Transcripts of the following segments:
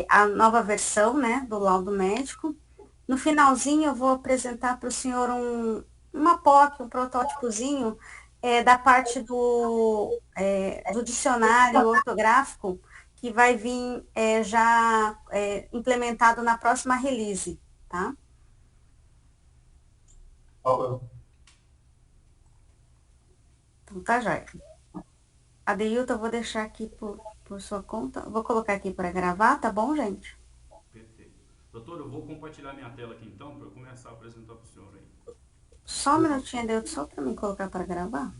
a nova versão, né, do laudo médico. No finalzinho, eu vou apresentar para o senhor uma POC, um protótipozinho da parte do dicionário ortográfico que vai vir já implementado na próxima release, tá? Então tá jóia. Adeilton, eu vou deixar aqui por sua conta. Vou colocar aqui para gravar, tá bom, gente? Perfeito. Doutor, eu vou compartilhar minha tela aqui então para eu começar a apresentar para o senhor aí. Só um minutinho, Adeilton, só para mim colocar para gravar.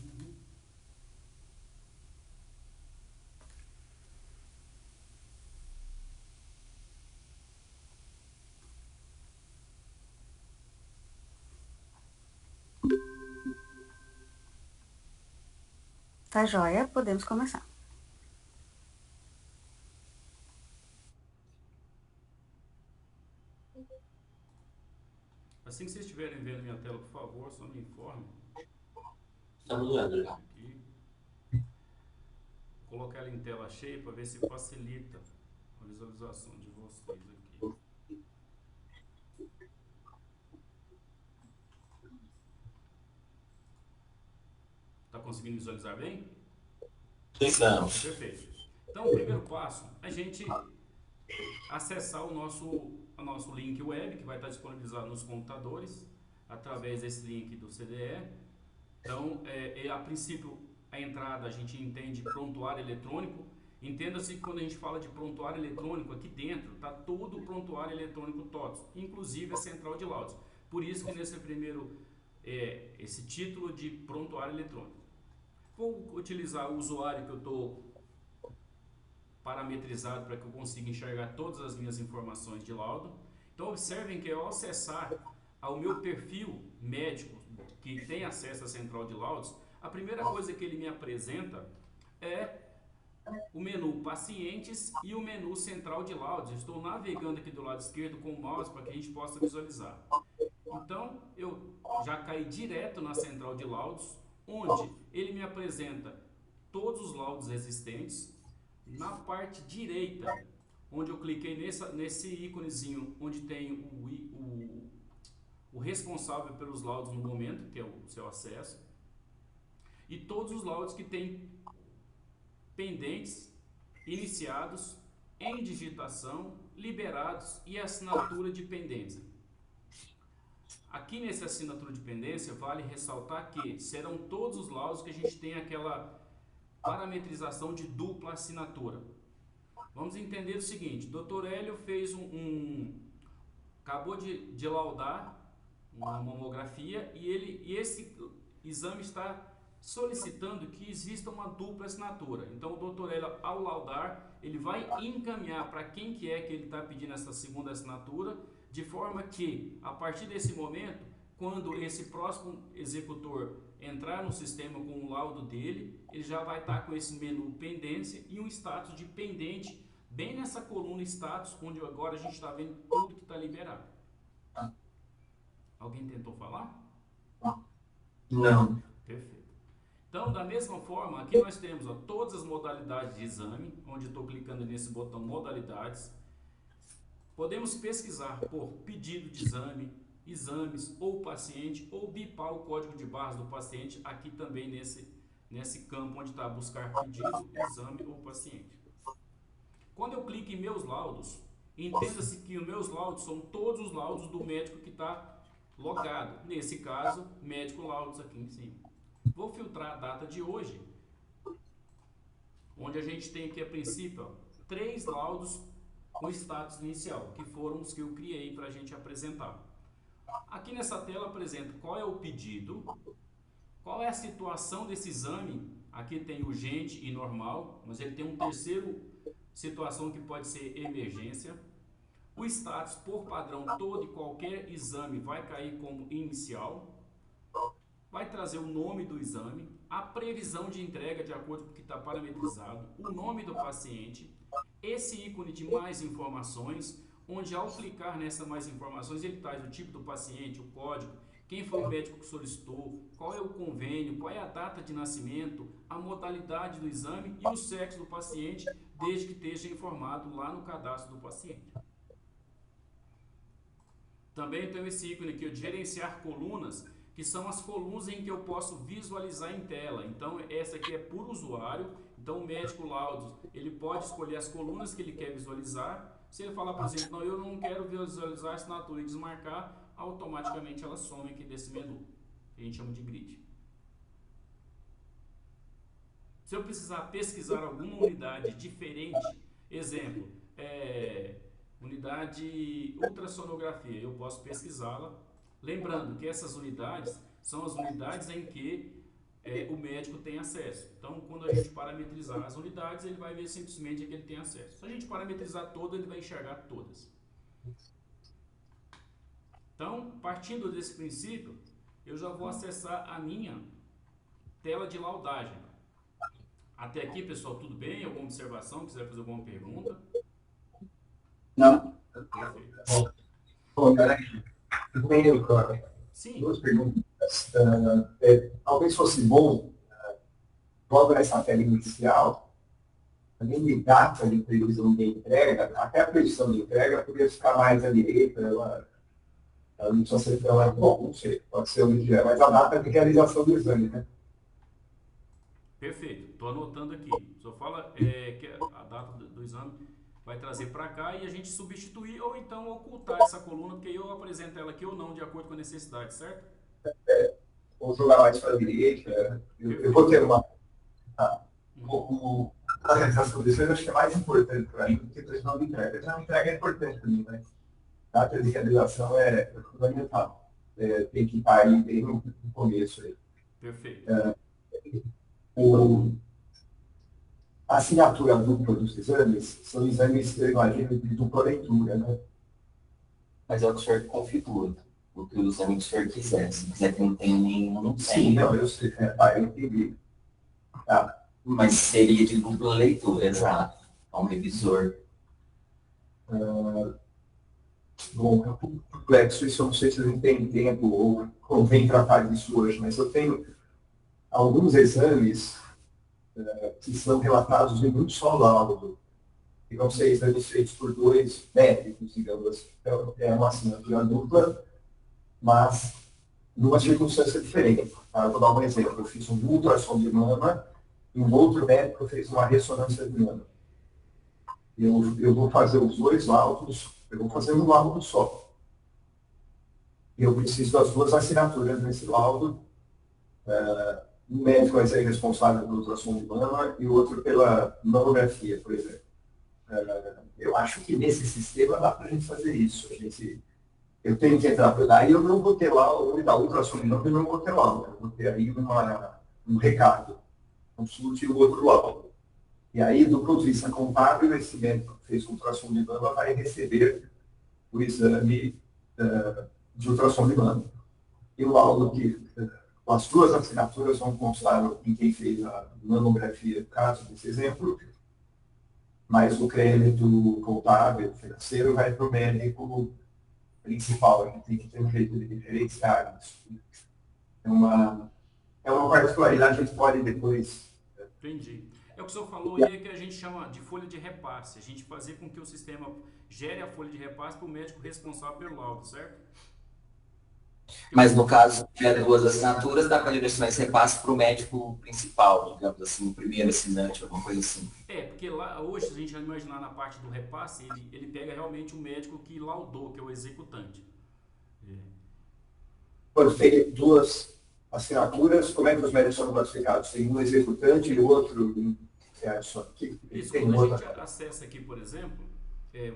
Tá jóia? Podemos começar. Assim que vocês estiverem vendo minha tela, por favor, só me informe. Tá doendo já. Aqui. Vou colocar ela em tela cheia para ver se facilita a visualização de vocês aqui. Tá conseguindo visualizar bem? Então, Perfeito. Então, o primeiro passo é a gente acessar o nosso link web, que vai estar disponibilizado nos computadores, através desse link do CDE. Então, a princípio, a entrada a gente entende prontuário eletrônico. Entenda-se que quando a gente fala de prontuário eletrônico, aqui dentro está todo o prontuário eletrônico TOTS, inclusive a central de laudos. Por isso que nesse primeiro, esse título de prontuário eletrônico. Vou utilizar o usuário que eu estou parametrizado para que eu consiga enxergar todas as minhas informações de laudo. Então observem que ao acessar ao meu perfil médico, que tem acesso à central de laudos, a primeira coisa que ele me apresenta é o menu pacientes e o menu central de laudos. Eu estou navegando aqui do lado esquerdo com o mouse para que a gente possa visualizar. Então eu já caí direto na central de laudos, onde ele me apresenta todos os laudos existentes. Na parte direita, onde eu cliquei nesse íconezinho, onde tem o responsável pelos laudos no momento, que é o seu acesso, e todos os laudos que têm pendentes, iniciados, em digitação, liberados e assinatura de pendência. Aqui nesse assinatura de pendência, vale ressaltar que serão todos os laudos que a gente tem aquela parametrização de dupla assinatura. Vamos entender o seguinte: Dr. Hélio fez acabou de laudar uma mamografia e esse exame está solicitando que exista uma dupla assinatura. Então o doutor Hélio, ao laudar, ele vai encaminhar para quem que é que ele está pedindo essa segunda assinatura, de forma que, a partir desse momento, quando esse próximo executor entrar no sistema com o laudo dele, ele já vai estar com esse menu pendência e um status de pendente bem nessa coluna status, onde agora a gente está vendo tudo que está liberado. Alguém tentou falar? não. Perfeito. Então, da mesma forma, aqui nós temos todas as modalidades de exame, onde estou clicando nesse botão modalidades. Podemos pesquisar por pedido de exame, exames ou paciente, ou bipar o código de barras do paciente aqui também nesse campo onde está buscar pedido, exame ou paciente. Quando eu clico em meus laudos, entenda-se que os meus laudos são todos os laudos do médico que está logado. Nesse caso, médico laudos aqui em cima. Vou filtrar a data de hoje, onde a gente tem aqui a princípio 3 laudos com status inicial, que foram os que eu criei para a gente apresentar. Aqui nessa tela apresento qual é o pedido, qual é a situação desse exame. Aqui tem urgente e normal, mas ele tem um terceiro situação que pode ser emergência. O status, por padrão, todo e qualquer exame vai cair como inicial. Vai trazer o nome do exame, a previsão de entrega de acordo com o que está parametrizado, o nome do paciente, esse ícone de mais informações, onde ao clicar nessa mais informações ele traz o tipo do paciente, o código, quem foi o médico que solicitou, qual é o convênio, qual é a data de nascimento, a modalidade do exame e o sexo do paciente, desde que esteja informado lá no cadastro do paciente. Também tenho esse ícone aqui, de gerenciar colunas, que são as colunas em que eu posso visualizar em tela. Então, essa aqui é por usuário. Então, o médico laudos, ele pode escolher as colunas que ele quer visualizar. Se ele falar, por exemplo, não, eu não quero visualizar a assinatura e desmarcar, automaticamente ela some aqui desse menu, que a gente chama de grid. Se eu precisar pesquisar alguma unidade diferente, exemplo, unidade ultrassonografia, eu posso pesquisá-la. Lembrando que essas unidades são as unidades em que o médico tem acesso. Então, quando a gente parametrizar as unidades, ele vai ver simplesmente que ele tem acesso. Se a gente parametrizar todas, ele vai enxergar todas. Então, partindo desse princípio, eu já vou acessar a minha tela de laudagem. Até aqui, pessoal, tudo bem? Alguma observação? Quiser fazer alguma pergunta? Não. Perfeito. Bom, peraí. Primeiro, Sim. duas perguntas. Talvez fosse bom, logo nessa tela inicial, além de data de previsão de entrega, até a previsão de entrega poderia ficar mais à direita, ela não precisa ser tão bom, não sei, pode ser onde tiver, mas a data de realização do exame, né? Perfeito. Estou anotando aqui. Só fala que a data do exame vai trazer para cá e a gente substituir ou então ocultar essa coluna, porque eu apresento ela aqui ou não, de acordo com a necessidade, certo? Ou jogar mais para a direita. Eu vou ter uma... A realização do exame acho que é mais importante para mim do que a previsão de entrega. A entrega é importante para mim, mas a data de realização é fundamental. Tem que estar aí bem no começo. Aí. Perfeito. A assinatura dupla dos exames são exames, eu imagino, de dupla leitura, né? Mas é o que o senhor configura, o que o exame que o senhor quiser. Se quiser que não tenha nenhum, não tem. Sim, não, eu sei, eu entendi. Tá. Mas seria de dupla leitura, exato. É um revisor. Bom, é um pouco complexo isso, eu não sei se eu tenho tempo ou convém tratar disso hoje, mas eu tenho alguns exames que são relatados em um só laudo, que vão ser exames feitos por dois médicos, digamos assim. Então, é uma assinatura dupla, mas numa circunstância diferente. Tá? Eu vou dar um exemplo. Eu fiz um ultrassom de mama e um outro médico fez uma ressonância de mama. Eu vou fazer os dois laudos, eu vou fazer um laudo só. Eu preciso das duas assinaturas nesse laudo. Um médico vai ser responsável pelo ultrassom de mama e o outro pela mamografia, por exemplo. Eu acho que nesse sistema dá para a gente fazer isso. Eu tenho que entrar por aí, eu não vou ter lá o nome da ultrassom de mama, eu não vou ter lá. Eu vou ter aí um recado. Consulte o outro laudo. E aí, do ponto de vista contábil, esse médico que fez ultrassom de mama vai receber o exame de ultrassom de mama. E o laudo que as duas assinaturas vão constar em quem fez a mamografia, no caso desse exemplo, mas o crédito contábil, financeiro, vai para o médico principal. A gente tem que ter um jeito de diferenciar isso. É uma particularidade que a gente pode depois... Entendi. É o que o senhor falou aí, que a gente chama de folha de repasse. A gente fazer com que o sistema gere a folha de repasse para o médico responsável pelo laudo, certo? Mas no caso, se tiver duas assinaturas, dá para direcionar esse repasse para o médico principal, digamos assim, o primeiro assinante, alguma coisa assim. Porque lá, hoje, se a gente imaginar na parte do repasse, ele pega realmente o médico que laudou, que é o executante. Quando tem duas assinaturas, como é que os médicos são classificados? Tem um executante e o outro... Isso, quando a gente acessa aqui, por exemplo,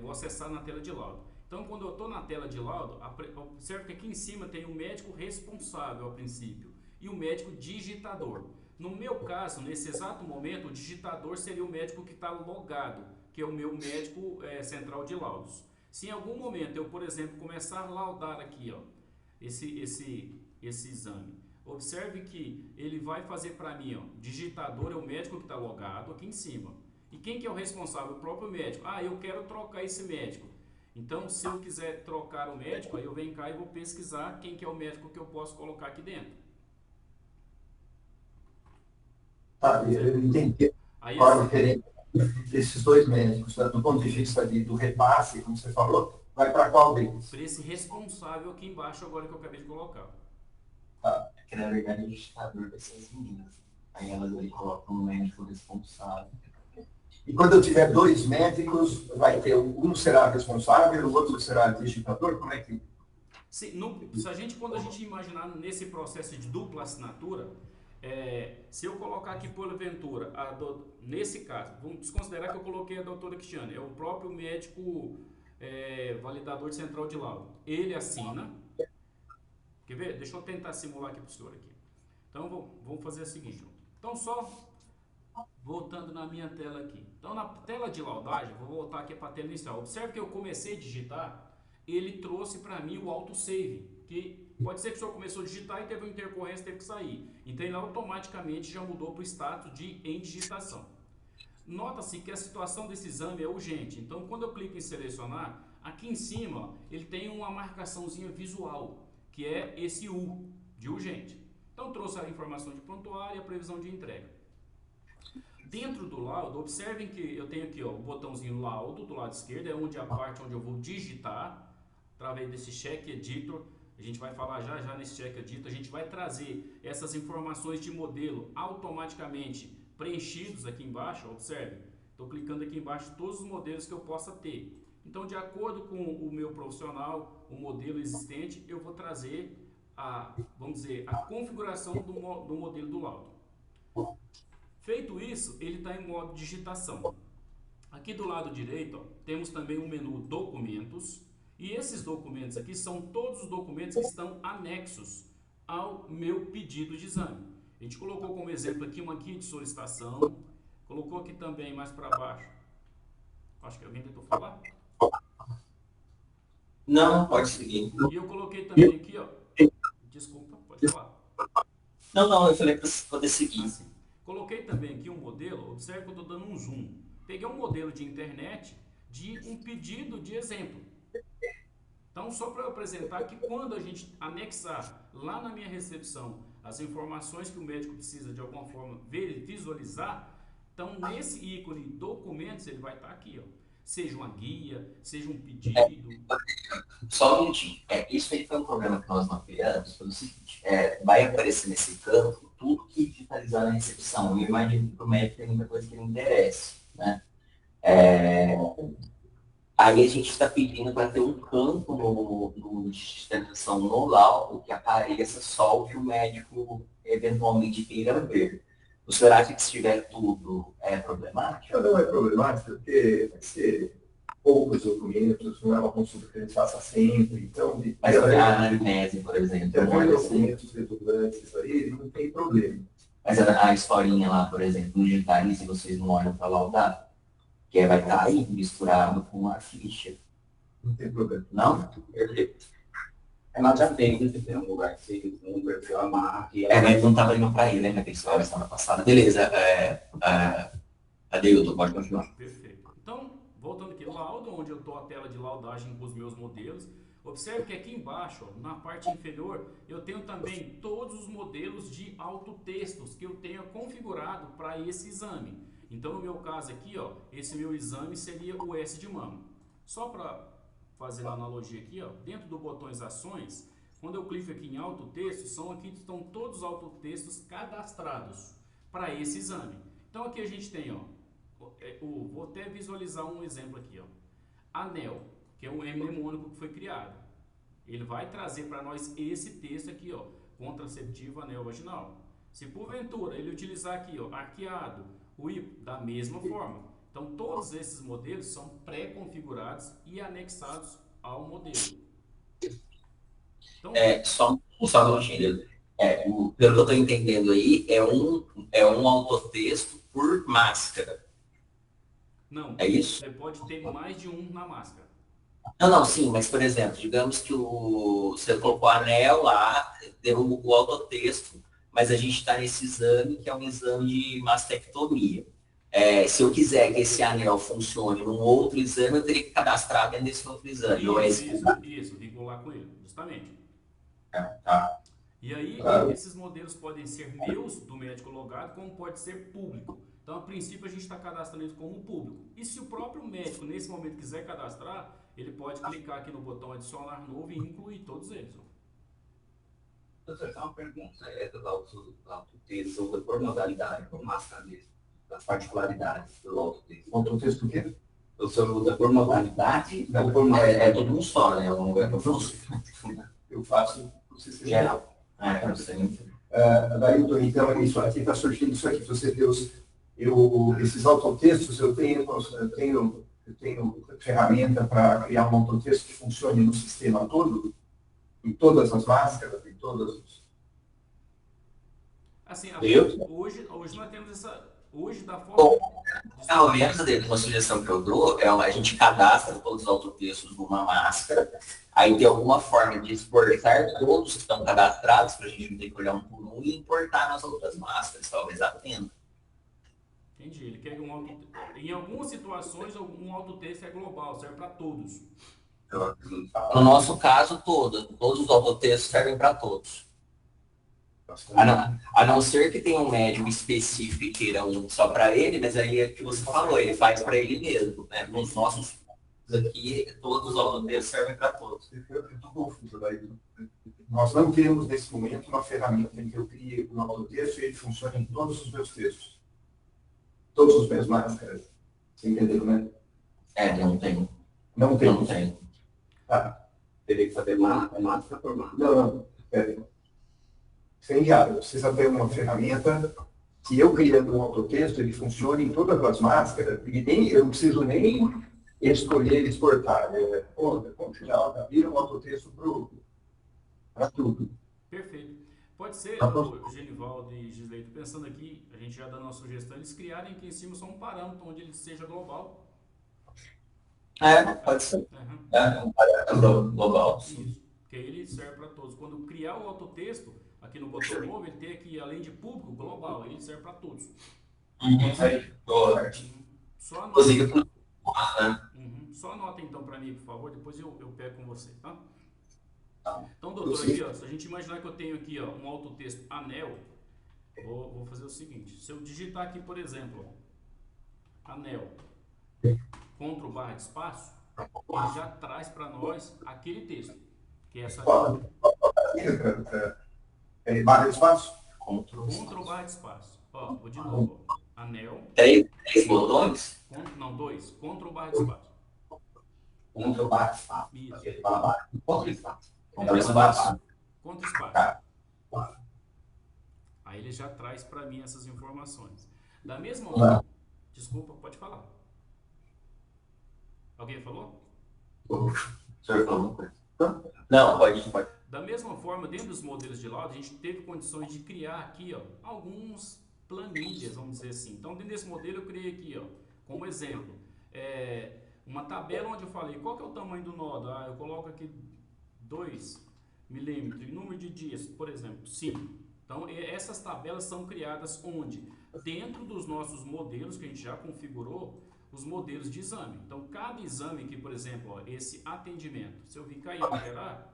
vou acessar na tela de laudo. Então, quando eu estou na tela de laudo, observe que aqui em cima tem o médico responsável, a princípio, e o médico digitador. No meu caso, nesse exato momento, o digitador seria o médico que está logado, que é o meu médico central de laudos. Se em algum momento eu, por exemplo, começar a laudar aqui, ó, esse exame, observe que ele vai fazer para mim, ó, digitador é o médico que está logado aqui em cima. E quem que é o responsável? O próprio médico. Eu quero trocar esse médico. Então, se eu quiser trocar o médico, aí eu venho cá e vou pesquisar quem que é o médico que eu posso colocar aqui dentro. Tá, eu entendi Aí, qual a assim, diferença desses dois médicos, tá? Do ponto de vista do repasse, como você falou, vai para qual deles? para esse responsável aqui embaixo agora que eu acabei de colocar. Tá. Que na verdade o digitador vai ser as meninas. Aí elas ali colocam um médico responsável. E quando eu tiver dois médicos, vai ter um será responsável, o outro será digitador? Como é que... Quando a gente imaginar nesse processo de dupla assinatura, se eu colocar aqui porventura, nesse caso, vamos desconsiderar que eu coloquei a doutora Cristiane, é o próprio médico validador central de laudo. Ele assina. Quer ver? Deixa eu tentar simular aqui para o senhor aqui. Então, vamos fazer o seguinte. Então, só voltando na minha tela aqui. Então, na tela de laudagem, vou voltar aqui para a tela inicial. Observe que eu comecei a digitar, ele trouxe para mim o autosave, que pode ser que o senhor começou a digitar e teve uma intercorrência, teve que sair. Então, ele automaticamente já mudou para o status de em digitação. Nota-se que a situação desse exame é urgente. Então, quando eu clico em selecionar, aqui em cima, ó, ele tem uma marcaçãozinha visual, que é esse U, de urgente. Então, trouxe a informação de prontuário e a previsão de entrega. Dentro do laudo, observem que eu tenho aqui ó, o botãozinho laudo do lado esquerdo, é onde a parte onde eu vou digitar, através desse check editor. A gente vai falar já nesse check editor, a gente vai trazer essas informações de modelo automaticamente preenchidos aqui embaixo. Observe, estou clicando aqui embaixo todos os modelos que eu possa ter. Então, de acordo com o meu profissional, o modelo existente, eu vou trazer vamos dizer, a configuração do modelo do laudo. Feito isso, ele está em modo digitação. Aqui do lado direito, ó, temos também um menu documentos, e esses documentos aqui são todos os documentos que estão anexos ao meu pedido de exame. A gente colocou como exemplo aqui uma guia de solicitação, colocou aqui também mais para baixo. Acho que alguém tentou falar? Não, pode seguir. E eu coloquei também aqui, ó. Desculpa, pode falar. Não, eu falei para poder seguir. Assim. Coloquei também aqui um modelo, observe que eu estou dando um zoom. Peguei um modelo de internet de um pedido de exemplo. Então, só para eu apresentar que quando a gente anexar lá na minha recepção as informações que o médico precisa de alguma forma visualizar, então nesse ícone documentos ele vai estar aqui, ó. Seja uma guia, seja um pedido. Só um minutinho. Isso aí foi um problema que nós mapeamos, foi o seguinte, vai aparecer nesse campo tudo que digitalizar na recepção. Eu imagino que para o médico tem muita coisa que não interessa, né? Aí a gente está pedindo para ter um campo no digitalização no laudo que apareça só o que o médico eventualmente queira ver. O senhor acha que se tiver tudo é problemático? Não é problemático, porque vai ser poucos documentos, não é uma consulta que a gente faça sempre, então... Mas a anamnese, por exemplo... Tem alguns documentos redundantes aí, não tem problema. Mas a historinha lá, por exemplo, no digitalize, vocês não olham para laudar? Que vai estar aí misturado com a ficha. Não tem problema. Não? Perfeito. Ela já tem um lugar que você um perfil amarra. Mas não estava indo para ele, né? Que história semana passada. Beleza. Adeilton, pode continuar. Perfeito. Então, voltando aqui, laudo, onde eu estou a tela de laudagem com os meus modelos. Observe que aqui embaixo, ó, na parte inferior, eu tenho também todos os modelos de autotextos que eu tenho configurado para esse exame. Então, no meu caso aqui, ó, esse meu exame seria o S de mama. Só para fazer a analogia aqui, ó, dentro do botões ações, quando eu clico aqui em autotexto, aqui estão todos os autotextos cadastrados para esse exame. Então, aqui a gente tem, ó, vou até visualizar um exemplo aqui, ó, ANEL, que é um mnemônico que foi criado. Ele vai trazer para nós esse texto aqui, ó, contraceptivo anel vaginal. Se porventura ele utilizar aqui, ó, arqueado, o IP, da mesma forma. Então, todos esses modelos são pré-configurados e anexados ao modelo. Então, só um minutinho. Pelo que eu estou entendendo aí, é um autotexto por máscara. Não, é isso? Você pode ter mais de um na máscara. Não, sim, mas, por exemplo, digamos que você colocou anel lá, deu o autotexto, mas a gente está nesse exame que é um exame de mastectomia. Se eu quiser que esse anel funcione num outro exame, eu teria que cadastrar dentro desse outro exame. Ou é Isso, vincular com ele, justamente. Tá. E aí, esses modelos podem ser meus, do médico logado, como pode ser público. Então, a princípio, a gente está cadastrando isso como público. E se o próprio médico, nesse momento, quiser cadastrar, ele pode clicar aqui no botão adicionar novo e incluir todos eles. Doutor, só uma pergunta. Essa do autotexto usa por modalidade, por máscara mesmo, das particularidades do autotexto. Autotexto o quê? O senhor usa por modalidade ou por É máscara? tudo um só, né? Eu faço o sistema Geral. Eu sei. Daí, então, isso aqui está surgindo isso aqui. Você vê esses autotextos, eu tenho ferramenta para criar um autotexto que funcione no sistema todo, em todas as máscaras, em todas os... Assim, Eu? hoje nós temos essa... Hoje, da forma... Ao menos uma sugestão que eu dou é a gente cadastra todos os autotextos numa máscara, aí tem alguma forma de exportar todos que estão cadastrados, para a gente não ter que olhar um por um, e importar nas outras máscaras, talvez atenda. Entendi. Ele quer um autotexto. Em algumas situações, um autotexto é global, serve para todos. No nosso caso, todos os autotextos servem para todos. A não ser que tenha um médico específico que queira um só para ele, mas aí é o que você falou, ele faz para ele mesmo. Né? Nos nossos aqui, todos os autotextos servem para todos. Eu estou confuso daí. Nós não temos, nesse momento, uma ferramenta em que eu crie um autotexto e ele funciona em todos os meus textos. Todos os meus máscaras. Você entendeu, né? Não tem. Não tem. Não tem. Tá. Teria que fazer máscara por máscara. Não. Isso é inviável. Precisa ter uma ferramenta que eu criando um autotexto, ele funcione em todas as máscaras, e eu não preciso nem escolher exportar. Vira um autotexto para tudo. Perfeito. Pode ser, Genivaldo e Gisleito, pensando aqui, a gente já dando uma sugestão, eles criarem aqui em cima só um parâmetro onde ele seja global. Pode ser. Uhum. Um parâmetro global. Isso. Porque aí ele serve para todos. Quando criar o autotexto, aqui no botão novo, ele tem aqui, além de público, global. Aí ele serve para todos. Só anota. Só anota então para mim, por favor, depois eu pego com você, tá? Então, doutor, aqui, ó, se a gente imaginar que eu tenho aqui, ó, um autotexto anel, vou fazer o seguinte. Se eu digitar aqui, por exemplo, ó, anel, Ctrl barra de espaço, ele já traz para nós aquele texto, que é essa aqui. Barra de espaço? Ctrl barra de espaço. Ó, vou de novo, ó. Anel. Três botões? Não, dois. Ctrl barra de espaço. Ctrl barra de espaço. Isso. Ele fala barra. Ctrl espaço. Ctrl espaço. Ctrl espaço. Aí ele já traz para mim essas informações. Da mesma forma... Desculpa, pode falar. Alguém falou? O senhor falou uma coisa? Não, pode. Da mesma forma, dentro dos modelos de laudo, a gente teve condições de criar aqui, ó, alguns planilhas, vamos dizer assim. Então, dentro desse modelo, eu criei aqui, ó, como exemplo, uma tabela onde eu falei qual que é o tamanho do nó. Eu coloco aqui 2 milímetros, e número de dias, por exemplo, 5. Então, essas tabelas são criadas onde? Dentro dos nossos modelos que a gente já configurou, os modelos de exame. Então, cada exame aqui, por exemplo, ó, esse atendimento, se eu clicar em alterar,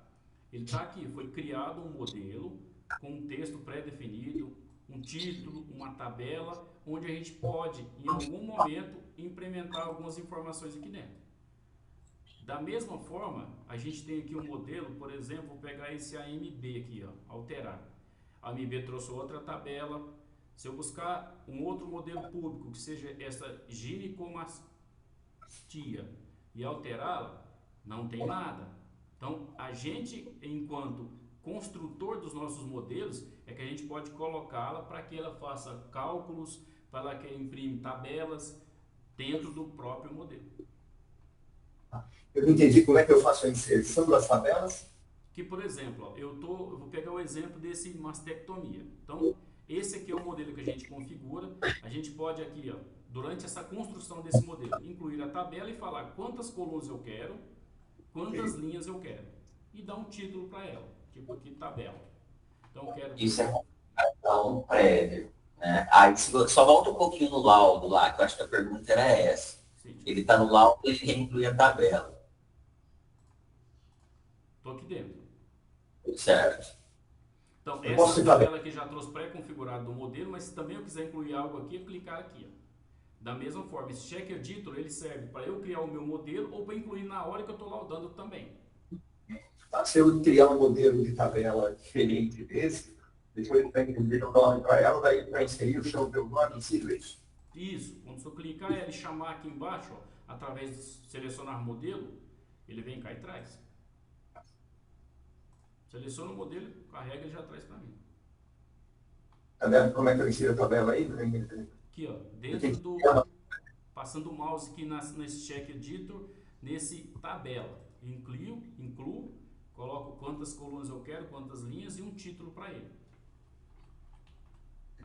ele está aqui, foi criado um modelo com um texto pré-definido, um título, uma tabela, onde a gente pode, em algum momento, implementar algumas informações aqui dentro. Da mesma forma, a gente tem aqui um modelo, por exemplo, vou pegar esse AMB aqui, ó, alterar. A AMB trouxe outra tabela. Se eu buscar um outro modelo público, que seja essa ginecomastia, e alterá-la, não tem nada. Então, a gente, enquanto construtor dos nossos modelos, é que a gente pode colocá-la para que ela faça cálculos, para que ela imprime tabelas dentro do próprio modelo. Eu não entendi como é que eu faço a inserção das tabelas. Que, por exemplo, ó, eu vou pegar o exemplo desse mastectomia. Então, esse aqui é o modelo que a gente configura. A gente pode aqui, ó, durante essa construção desse modelo, incluir a tabela e falar quantas colunas eu quero, quantas linhas eu quero. E dar um título para ela, tipo aqui, tabela. Então, eu quero... Isso é um prévio. né? Aí só volta um pouquinho no laudo lá, que eu acho que a pergunta era essa. Sim. Ele está no laudo, ele reinclui a tabela, Estou aqui dentro. certo? Então, Eu essa posso citar tabela aqui já trouxe pré-configurado do modelo, mas se também eu quiser incluir algo aqui, eu clicar aqui. Ó. Da mesma forma, esse check editor, ele serve para eu criar o meu modelo ou para incluir na hora que eu estou laudando também. Tá? Se eu criar um modelo de tabela diferente desse, depois ele vai incluir o nome para ela, daí para inserir o seu nome, insiro isso. Isso, quando você clicar e ele chamar aqui embaixo, ó, através de selecionar modelo, ele vem cá e traz. Seleciona o modelo, carrega e já traz para mim. Tá vendo como é que eu insiro a tabela aí? Aqui, ó, dentro do... Passando o mouse aqui nesse check editor, nesse tabela. Incluo, coloco quantas colunas eu quero, quantas linhas e um título para ele.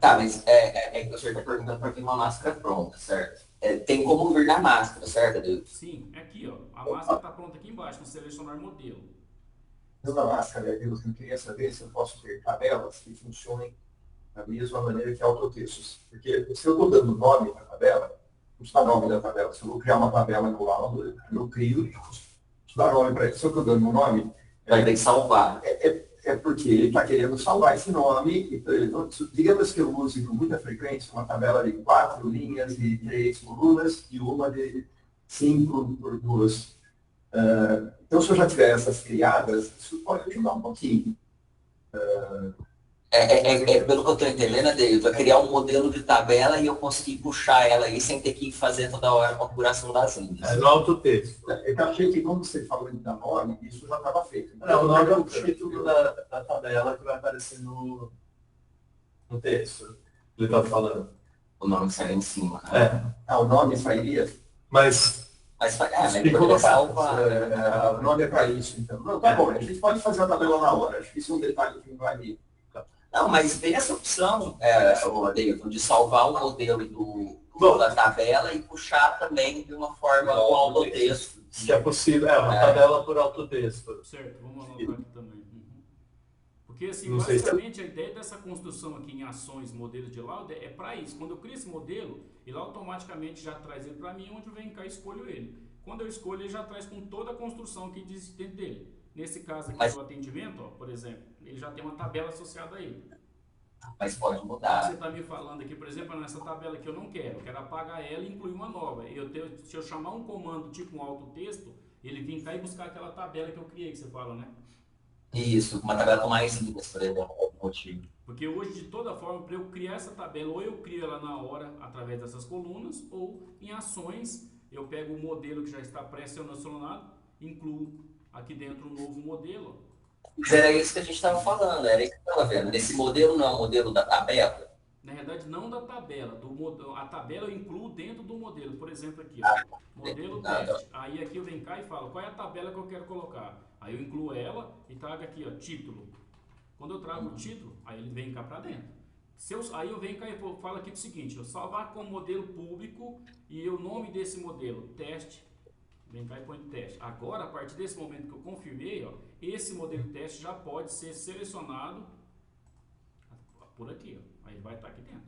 Tá, mas que o senhor está perguntando para vir uma máscara pronta, certo? Tem como vir na máscara, certo, Adilson? Sim, é aqui, ó. A máscara está pronta aqui embaixo, no selecionar modelo. Na máscara, eu queria saber se eu posso ter tabelas que funcionem da mesma maneira que autotextos. Porque se eu estou dando nome para a tabela, não está nome da tabela. Se eu vou criar uma tabela no laudo, eu crio, dá nome para ele. Se eu estou dando um nome, Vai ter que salvar. é porque ele está querendo salvar esse nome. Então, digamos que eu use com muita frequência uma tabela de 4 linhas e 3 colunas e uma de 5 por 2. Então, se eu já tiver essas criadas, isso pode ajudar um pouquinho. Pelo que eu estou entendendo, Adeilton, é criar um modelo de tabela e eu conseguir puxar ela aí sem ter que fazer toda hora a configuração das linhas. No autotexto. Eu achei que quando você falou de dar nome, isso já estava feito. Não, o nome é o título da tabela que vai aparecer no texto. Ele está falando. O nome que sai lá em cima. Né? O nome sairia. Mas Mas ficou poderia salvar. O nome é para isso, então. Não, tá bom, a gente pode fazer a tabela na hora. Acho que isso é um detalhe que não vai vir. Não, mas tem essa opção, Adeilton, de salvar o modelo da tabela e puxar também de uma forma com autotexto. se é possível, uma tabela por autotexto. Certo, vamos anotar aqui também. Porque, assim, Não sei se basicamente, a ideia dessa construção aqui em ações, modelo de laudo, é para isso. Quando eu crio esse modelo, ele automaticamente já traz ele para mim, onde eu venho cá e escolho ele. Quando eu escolho, ele já traz com toda a construção que diz dentro dele. Nesse caso aqui do atendimento, ó, por exemplo, ele já tem uma tabela associada a ele. Mas pode mudar. Você está me falando aqui, por exemplo, nessa tabela que eu não quero apagar ela e incluir uma nova. Se eu chamar um comando tipo um autotexto, ele vem cá e buscar aquela tabela que eu criei, que você fala, né? Isso, uma tabela com mais linhas, por exemplo, algum motivo. Porque hoje, de toda forma, para eu criar essa tabela, ou eu crio ela na hora, através dessas colunas, ou em ações, eu pego o modelo que já está pré-selecionado, incluo aqui dentro um novo modelo. Mas era isso que a gente estava falando, era isso que eu estava vendo. Esse modelo não é o modelo da tabela? Na verdade, não da tabela. A tabela eu incluo dentro do modelo. Por exemplo, aqui, ó, modelo teste. Aí aqui eu venho cá e falo, qual é a tabela que eu quero colocar? Aí eu incluo ela e trago aqui, ó, título. Quando eu trago o título, aí ele vem cá para dentro. Aí eu venho cá e falo aqui o seguinte, eu salvar como modelo público e o nome desse modelo, teste. Vem cá e põe teste. Agora, a partir desse momento que eu confirmei, ó, esse modelo teste já pode ser selecionado por aqui. Ó. Aí ele vai estar aqui dentro.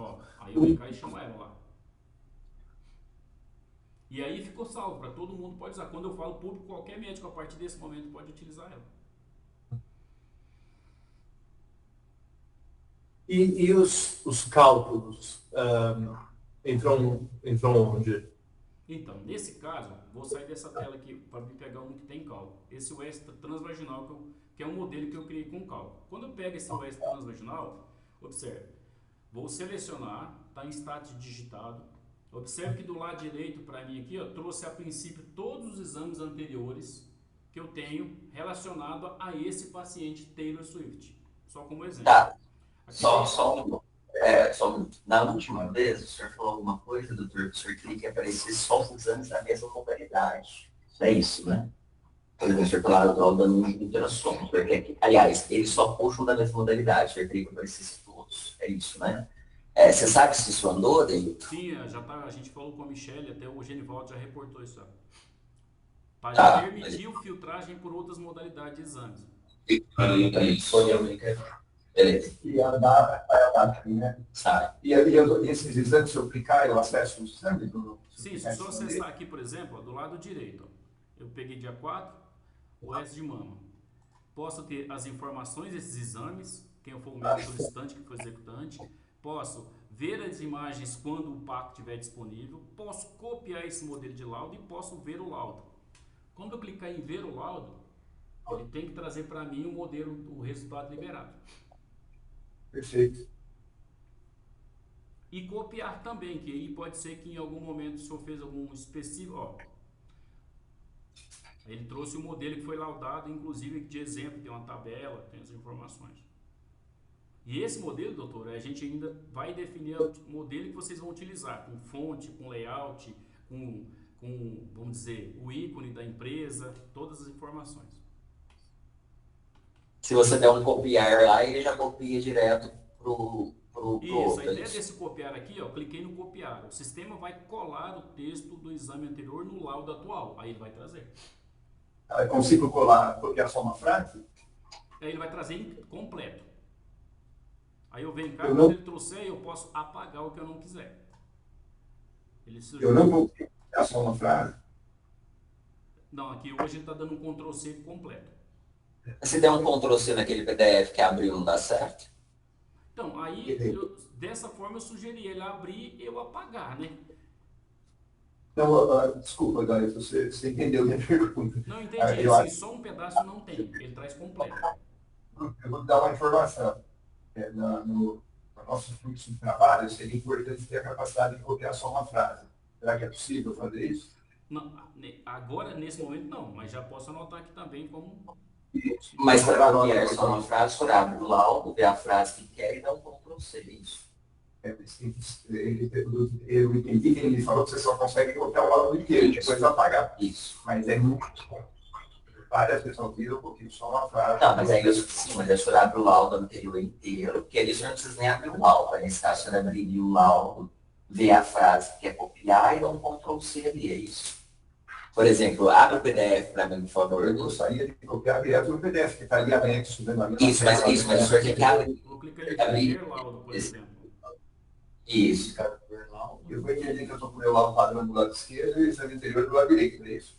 Ó, aí eu venho cá e chamo ela lá. E aí ficou salvo, para todo mundo pode usar. Quando eu falo público, qualquer médico a partir desse momento pode utilizar ela. E os cálculos entram onde? Então, nesse caso, vou sair dessa tela aqui para me pegar um que tem cálculo. Esse OS transvaginal, que é um modelo que eu criei com cálculo. Quando eu pego esse OS transvaginal, observe, vou selecionar, está em status digitado. Observe que do lado direito para mim aqui, ó, trouxe a princípio todos os exames anteriores que eu tenho relacionado a esse paciente Taylor Swift. Só como exemplo. Tá. Na última vez, o senhor falou alguma coisa, doutor, que o senhor queria que aparecesse só os exames da mesma modalidade. É isso, né? Por exemplo, o senhor falou dando ultrassom. Aliás, eles só puxam da mesma modalidade, o senhor queria que aparecesse todos. É isso, né? Você sabe se isso andou, David? Sim, a gente falou com a Michelle, até o Genivaldo já reportou isso. Para permitir filtragem por outras modalidades de exames. Beleza. E a data, vai a data aqui, né? Sai. E esses exames, se eu clicar, eu acesso os exames? Sim, se eu acessar aqui, por exemplo, ó, do lado direito, ó, eu peguei dia 4, o S de mama. Posso ter as informações desses exames, quem for o médico solicitante, quem for o executante. Posso ver as imagens quando o PAC estiver disponível. Posso copiar esse modelo de laudo e posso ver o laudo. Quando eu clicar em ver o laudo, ele tem que trazer para mim o modelo, o resultado liberado. Perfeito. E copiar também, que aí pode ser que em algum momento o senhor fez algum específico, ó. Ele trouxe o modelo que foi laudado, inclusive de exemplo, tem uma tabela, tem as informações. E esse modelo, doutor, a gente ainda vai definir o modelo que vocês vão utilizar, com fonte, com layout, com vamos dizer, o ícone da empresa, todas as informações. Se você der um copiar lá, ele já copia direto pro Isso, outro. a ideia desse copiar aqui, ó, cliquei no copiar. O sistema vai colar o texto do exame anterior no laudo atual. Aí ele vai trazer. Eu consigo copiar só uma frase? Aí ele vai trazer completo. Aí eu venho cá, Eu quando não- ele trouxer, eu posso apagar o que eu não quiser. Ele Eu não vou copiar só uma frase. Não, aqui hoje ele está dando um Ctrl C completo. Se der um Ctrl+C naquele PDF que abriu, não dá certo? Então, aí, dessa forma eu sugeri ele abrir e eu apagar, né? Então, desculpa, Gaia, você entendeu minha pergunta. Não entendi, Eu assim, só um pedaço não tem. Ele traz completo. Eu vou dar uma informação. No nosso fluxo de trabalho, seria importante ter a capacidade de copiar só uma frase. Será que é possível fazer isso? Não, agora, nesse momento, não, mas já posso anotar aqui também como... Mas para copiar só uma frase, você abre o laudo, vê a frase que quer e dá um Ctrl+C, isso. Eu entendi que ele falou que você só consegue copiar o laudo inteiro, e depois apagar. Isso. Mas é muito bom. Várias pessoas viram um pouquinho, só uma frase. Não, mas aí eu sim, mas eu senhor abre o laudo anterior inteiro, porque ali você não precisa nem abrir o laudo. Aí, nesse caso, você abriria o laudo, vê a frase que quer copiar e dá um Ctrl+C ali, é isso. Por exemplo, abre o PDF para mim, por favor. Eu gostaria de copiar direto no PDF, que está ali anexo. Isso, mas o senhor tem que abrir. Vou clicar em ver laudo, por Esse. exemplo. Isso. Eu vou entender que eu estou com o meu laudo padrão do lado esquerdo e o exame anterior do lado direito, é isso?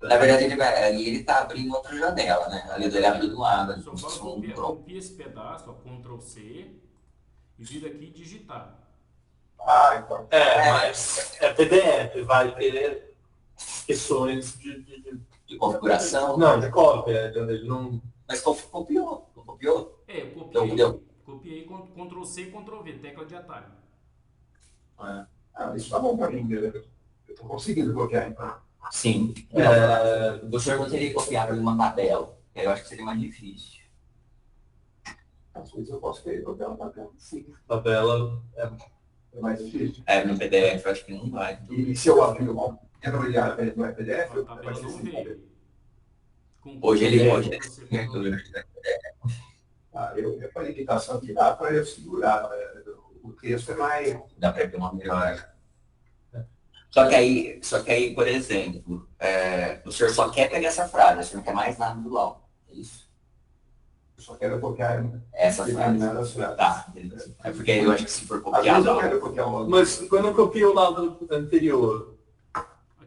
Na verdade, ele está abrindo outra janela, né? Ali ele abriu do lado. Só fala copia esse pedaço, ó, Ctrl C, e vir aqui e digitar. Então. Mas é PDF, vai ter questões De configuração. Não, de cópia. Ele não... Mas copiou, não copiou? É, eu Então, copiei Ctrl C, Ctrl V, tecla de atalho. Isso está bom para mim, eu estou conseguindo copiar, então. Sim. O senhor não teria copiado uma tabela. Eu acho que seria mais difícil. Às vezes eu posso querer copiar uma tabela, sim. Tabela É mais difícil. No PDF, eu acho que não vai. E se eu abrir o laudo, não é PDF? A tabela não veio. Hoje ele pode. Eu reparei que está só que dá para eu segurar. O texto é mais... Dá para ver uma melhor. Só que aí, por exemplo, o senhor só quer pegar essa frase, o senhor não quer mais nada do laudo. É isso? Eu só quero copiar Essa frase. determinadas frases. Tá, beleza. É porque eu acho que se for Às copiar vezes eu lá. quero copiar o laudo. Mas quando eu copio o laudo anterior,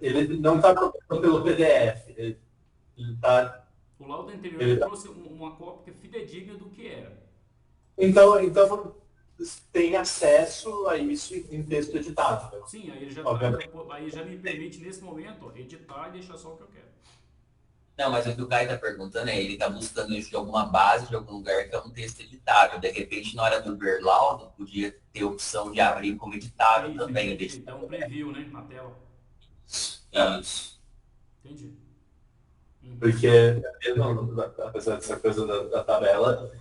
ele não está copiando pelo PDF. Ele está... O laudo anterior ele trouxe uma cópia fidedigna do que era. Então tem acesso a isso em texto editado. Sim, aí, aí já me permite, nesse momento, ó, editar e deixar só o que eu quero. Não, mas o que o Caio está perguntando é, ele está buscando isso de alguma base, de algum lugar que é um texto editável. De repente, na hora do ver laudo, podia ter a opção de abrir como editável também. É um preview, né, na tela. Isso. Entendi. Porque, apesar dessa coisa da tabela,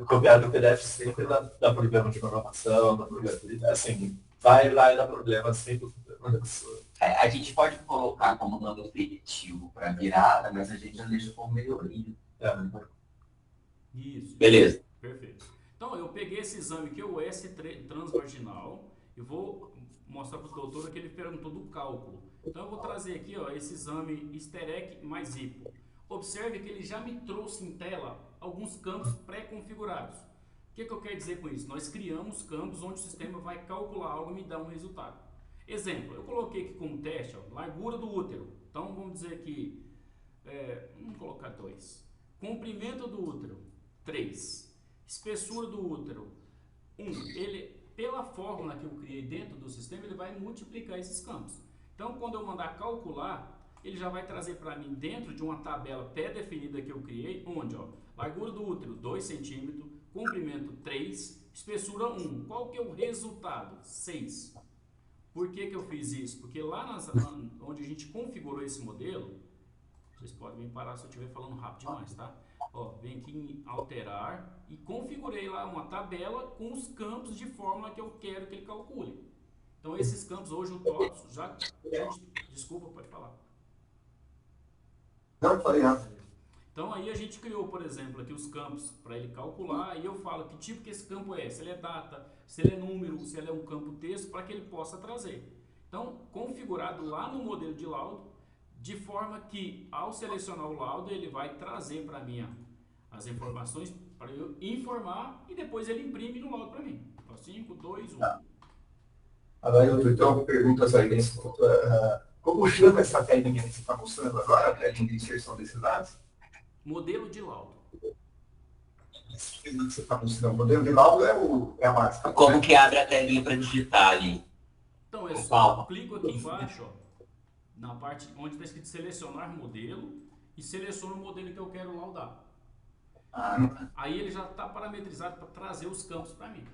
copiar do PDF sempre dá problema de programação, dá problema, assim, vai dar problema sempre. A gente pode colocar como nome definitivo para virada, mas a gente já deixa como melhoria. Isso. Beleza. Perfeito. Então, eu peguei esse exame aqui, o S transvaginal, e vou mostrar para o doutor que ele perguntou do cálculo. Então, eu vou trazer aqui, ó, esse exame Esterec mais hipo. Observe que ele já me trouxe em tela alguns campos pré-configurados. que eu quero dizer com isso? Nós criamos campos onde o sistema vai calcular algo e me dar um resultado. Exemplo, eu coloquei aqui como teste, ó, largura do útero. Então, vamos dizer aqui, vamos colocar 2. Comprimento do útero, 3. Espessura do útero, 1. Ele, pela fórmula que eu criei dentro do sistema, ele vai multiplicar esses campos. Então, quando eu mandar calcular, ele já vai trazer para mim dentro de uma tabela pré-definida que eu criei, onde, ó, largura do útero, 2 centímetros, comprimento 3, espessura 1. Qual que é o resultado? 6. Por que eu fiz isso? Porque lá onde a gente configurou esse modelo, vocês podem me parar se eu estiver falando rápido demais, tá? Ó, vem aqui em alterar e configurei lá uma tabela com os campos de fórmula que eu quero que ele calcule. Então esses campos hoje o TOTS já... Desculpa, pode falar. Não, falei nada. Então aí a gente criou, por exemplo, aqui os campos para ele calcular e eu falo que tipo que esse campo é, se ele é data, se ele é número, se ele é um campo texto, para que ele possa trazer. Então, configurado lá no modelo de laudo, de forma que ao selecionar o laudo ele vai trazer para mim as informações para eu informar e depois ele imprime no laudo para mim. Então, 5, 2, 1. Agora, doutor, então, perguntas aí. Como chama essa técnica que você está mostrando agora, a técnica de inserção desses dados? Modelo de laudo. Esse que você está mostrando, o modelo de laudo é a máscara. Como que abre a telinha para digitar ali? Então, eu só clico aqui embaixo, ó, na parte onde está escrito selecionar modelo e seleciono o modelo que eu quero laudar. Aí ele já está parametrizado para trazer os campos para mim.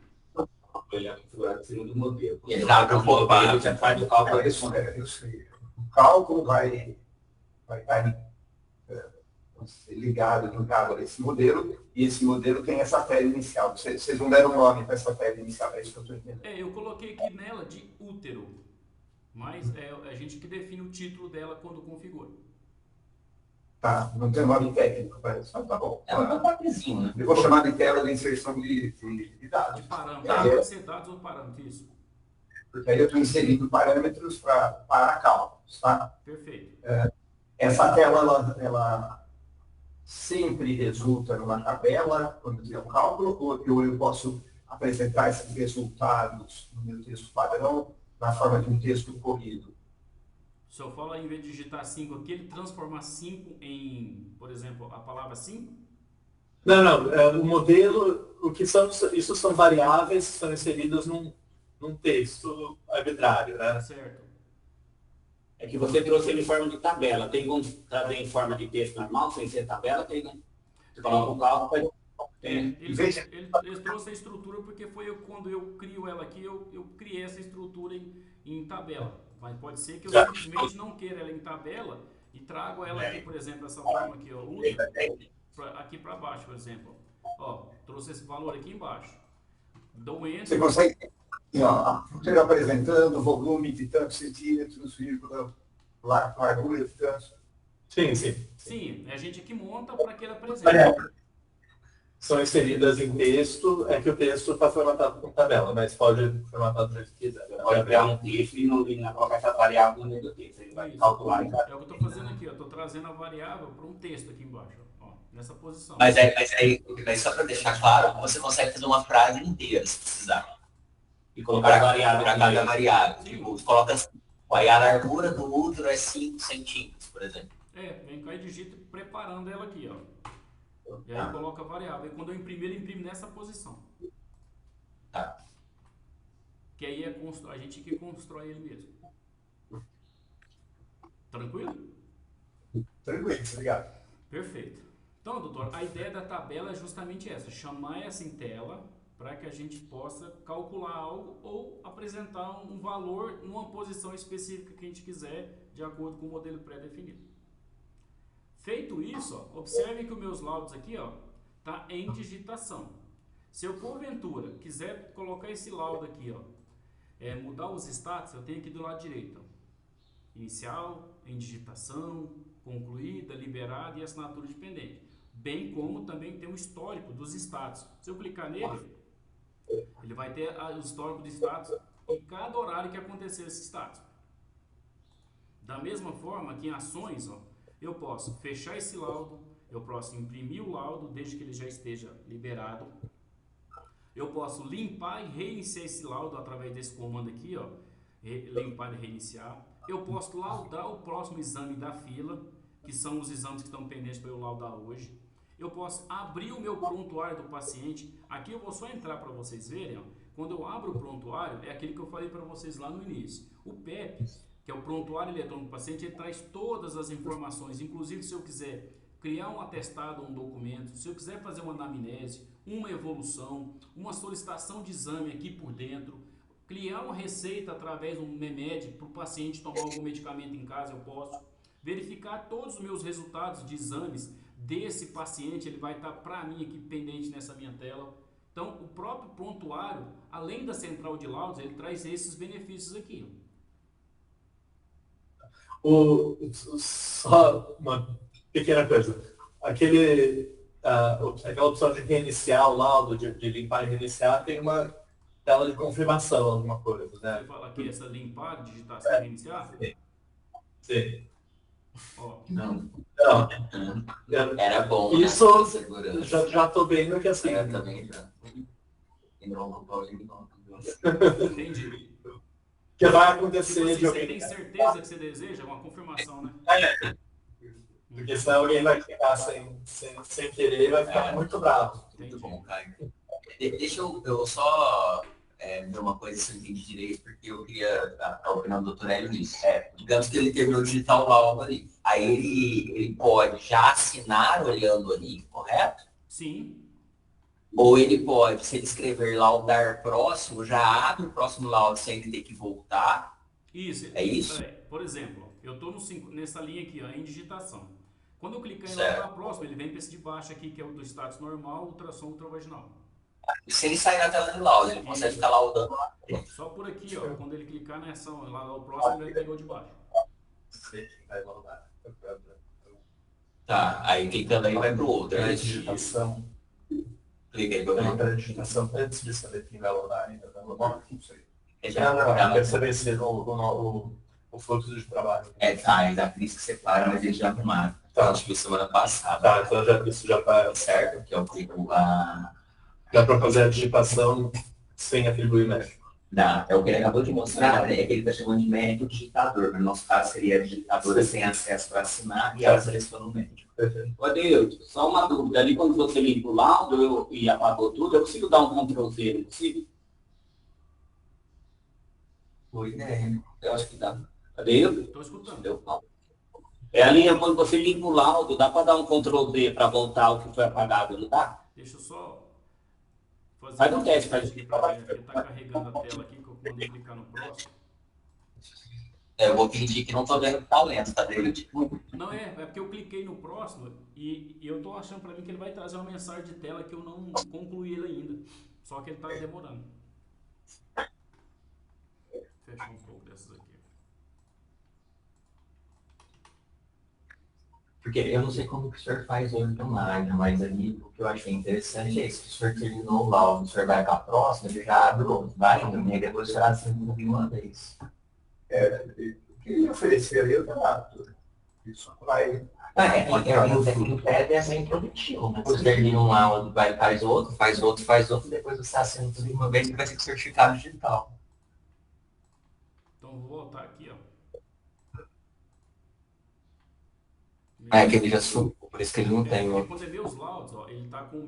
Ele é configurado em cima do modelo. Ele abre o modelo, já faz o cálculo. Eu sei. O cálculo vai estar ligado a esse modelo, e esse modelo tem essa tela inicial. Vocês não deram nome para essa tela inicial, é isso que eu estou entendendo. Eu coloquei aqui nela de útero, mas é a gente que define o título dela quando configura. Tá, não tem nome técnico, mas tá bom. É um pacotezinho, né? Eu vou chamar de tela de inserção de dados. De parâmetros, pode ser dados ou parâmetros, isso. Porque aí eu estou inserindo parâmetros para cálculos, tá? Perfeito. Essa tela, ela sempre resulta numa tabela, quando eu fizer um cálculo, ou eu posso apresentar esses resultados no meu texto padrão, na forma de um texto corrido. Se eu falo, em vez de digitar 5 aqui, ele transforma 5 em, por exemplo, a palavra 5? Não. O modelo, isso são variáveis que são inseridas num texto arbitrário, né? Certo. É que você trouxe ele em forma de tabela. Tem um trazer em forma de texto normal, sem ser tabela, tem, né? Você coloca o cálculo, Ele trouxe a estrutura porque quando eu crio ela aqui, eu criei essa estrutura em tabela. Mas pode ser que eu simplesmente não queira ela em tabela e trago ela aqui, por exemplo, essa forma aqui, ó, aqui para baixo, por exemplo. Ó, trouxe esse valor aqui embaixo. Dou enter. Você consegue, você apresentando volume de tantos centímetros, vírgula, largura de tantos. Sim. Sim, a gente aqui monta para que ele apresente. São inseridas em texto, é que o texto está formatado com tabela, mas pode formatar do jeito que quiser. pode criar um texto e não colocar essa variável no meio do texto. Ele vai calcular. É o que eu estou fazendo aqui, estou trazendo a variável para um texto aqui embaixo, ó, nessa posição. Mas só para deixar claro, você consegue fazer uma frase inteira, se precisar. E colocar a variável. Para cada variável. Tipo, você coloca assim, aí a largura do útero é 5 centímetros, por exemplo. Vem cá e digita preparando ela aqui, ó. E aí coloca a variável. E quando eu imprimir, ele imprime nessa posição. Tá. Que aí a gente que constrói ele mesmo. Tranquilo? Tranquilo, obrigado. Perfeito. Então, doutor, a ideia da tabela é justamente essa. Chamar essa em tela para que a gente possa calcular algo ou apresentar um valor numa posição específica que a gente quiser, de acordo com o modelo pré-definido. Feito isso, ó, observe que os meus laudos aqui tá em digitação. Se eu porventura quiser colocar esse laudo aqui, ó, mudar os status, eu tenho aqui do lado direito, ó, inicial, em digitação, concluída, liberada e assinatura de pendente. Bem como também tem um histórico dos status. Se eu clicar nele, ele vai ter o histórico de status em cada horário que aconteceu esse status. Da mesma forma que em ações, ó, eu posso fechar esse laudo, eu posso imprimir o laudo desde que ele já esteja liberado. Eu posso limpar e reiniciar esse laudo através desse comando aqui, ó. Limpar e reiniciar. Eu posso laudar o próximo exame da fila, que são os exames que estão pendentes para eu laudar hoje. Eu posso abrir o meu prontuário do paciente. Aqui eu vou só entrar para vocês verem, ó. Quando eu abro o prontuário, é aquele que eu falei para vocês lá no início. O PEP, que é o prontuário eletrônico do paciente, ele traz todas as informações, inclusive se eu quiser criar um atestado, um documento, se eu quiser fazer uma anamnese, uma evolução, uma solicitação de exame aqui por dentro, criar uma receita através de um MEMED para o paciente tomar algum medicamento em casa, eu posso verificar todos os meus resultados de exames desse paciente, ele vai estar para mim aqui pendente nessa minha tela. Então, o próprio prontuário, além da central de laudos, ele traz esses benefícios aqui. Só uma pequena coisa. Aquela opção de reiniciar o laudo, de limpar e reiniciar, tem uma tela de confirmação, alguma coisa, né? Você fala aqui, essa limpar, digitar, sem reiniciar? Sim. Ó. Não. Não. Era bom. Isso né? já tô vendo que assim. Eu também já. Entendi. Que vai acontecer Você de alguém. tem certeza que você deseja? Uma confirmação, né? Porque senão alguém vai ficar sem querer e vai ficar muito bravo. Muito bom, Caio. Deixa eu só ver uma coisa, se eu entendi direito, porque eu queria a opinião do Dr. Hélio nisso. Digamos que ele terminou de digitar o laudo ali. Aí ele pode já assinar olhando ali, correto? Sim. Ou ele pode, se ele escrever laudar próximo, já abre o próximo laudo sem ele ter que voltar. Isso. É isso? Por exemplo, eu estou nessa linha aqui, ó, em digitação. Quando eu clicar em Certo. laudar próximo, ele vem para esse de baixo aqui, que é o do status normal, ultrassom ultravaginal. Se ele sair na tela de laudo, ele consegue ficar laudando lá. Só por aqui, ó, quando ele clicar nessa laudar o próximo, ele pegou de baixo. Tá, aí clicando aí vai pro outro. É Né? digitação. Clica aí, Tem uma digitação antes de saber quem vai laudar ainda. Não sei. Já Quero saber se o fluxo de trabalho. tá, ainda por isso que separa, mas eles já arrumaram. Tá. Acho que semana passada. Tá, então isso já tá Certo? Que é o que a... Dá para fazer a digitação sem atribuir médico. Dá, é o que ele acabou de mostrar, é que ele está chamando de médico digitador. No nosso caso seria a digitadora sem acesso para assinar e ela seleciona o médico. Ô, Deus, só uma dúvida. Ali quando você limpa o laudo e apagou tudo, eu consigo dar um Ctrl Z, não consigo? Boa ideia. Eu acho que dá. Cadê? Estou escutando. Entendeu? É ali, quando você limpa o laudo, dá para dar um Ctrl Z para voltar o que foi apagado, não dá? Deixa eu só fazer Faz um teste, faz. aqui para ver. Ele está carregando a tela aqui, que eu mandei clicar no próximo. Eu vou fingir que não tô vendo que tá lento, tá vendo? Tipo, Não é porque eu cliquei no próximo e eu tô achando para mim que ele vai trazer uma mensagem de tela que eu não concluí ele ainda. Só que ele tá demorando. Fechar um pouco dessas aqui. porque eu não sei como que o senhor faz hoje online, mas ali o que eu achei interessante é isso, que o senhor terminou o laudo, o senhor vai para a próxima, ele já abre o outro, vai, e depois o senhor assina de uma vez. O que ele oferecer ali, eu trato. Isso vai. O PED é bem produtivo, né? Você termina um laudo, vai, faz outro, depois você assina tudo de uma vez e vai ter certificado digital. Então vou voltar aqui, ó. Que ele já subiu, por isso que ele não tem. Porque quando você vê os laudos, ó, ele tá com o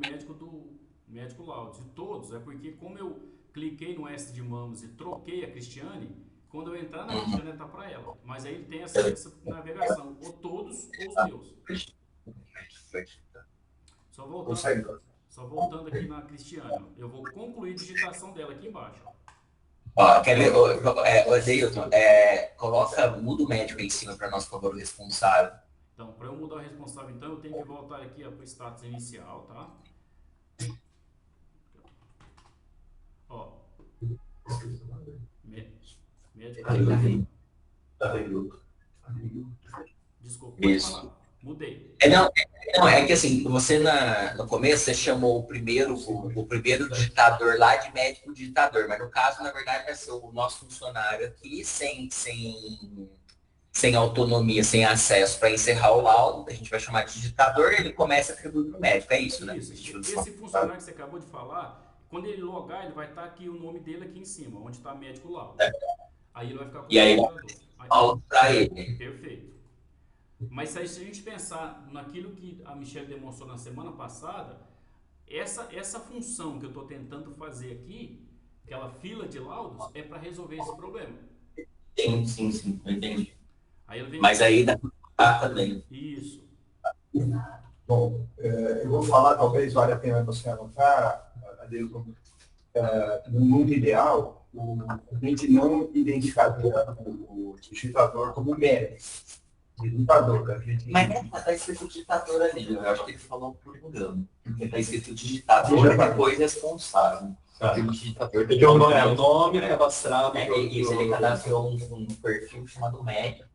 médico laudos. E todos, é porque como eu cliquei no S de Mamos e troquei a Cristiane, quando eu entrar na Cristiane, ele tá para ela. Mas aí ele tem essa navegação, ou todos ou os meus. Só voltando aqui na Cristiane, eu vou concluir a digitação dela aqui embaixo. Ó, quer ver, Deilton, muda o médico aí em cima para nós, por favor, o responsável. Então, para eu mudar o responsável, então, eu tenho que voltar aqui para o status inicial, tá? Ó. Médico. Desculpa, pode falar. Mudei. É que assim, você no começo você chamou o primeiro digitador lá de médico digitador, mas no caso, na verdade, vai ser o nosso funcionário aqui sem autonomia, sem acesso para encerrar o laudo, a gente vai chamar de digitador e ele começa a atribuir para o médico, é isso, né? Isso. Esse funcionário que você acabou de falar, Quando ele logar, ele vai estar aqui o nome dele aqui em cima, onde está médico laudo. Aí ele vai ficar com E o aí, colaborador. para ele. Perfeito. Mas se a gente pensar naquilo que a Michelle demonstrou na semana passada, essa função que eu estou tentando fazer aqui, aquela fila de laudos, é para resolver esse problema. Sim, eu entendi. Aí ele vem Mas aí dá para também. Isso. Bom, eu vou falar, talvez valha a pena você anotar, Adeilton, no mundo ideal, a gente não identificaria o digitador como médico. Digitador, a gente... Mas está escrito digitador ali, eu acho que ele falou por engano. Porque está escrito digitador e depois responsável. O digitador tem o nome cadastrado. Isso, ele cadastrou um perfil chamado médico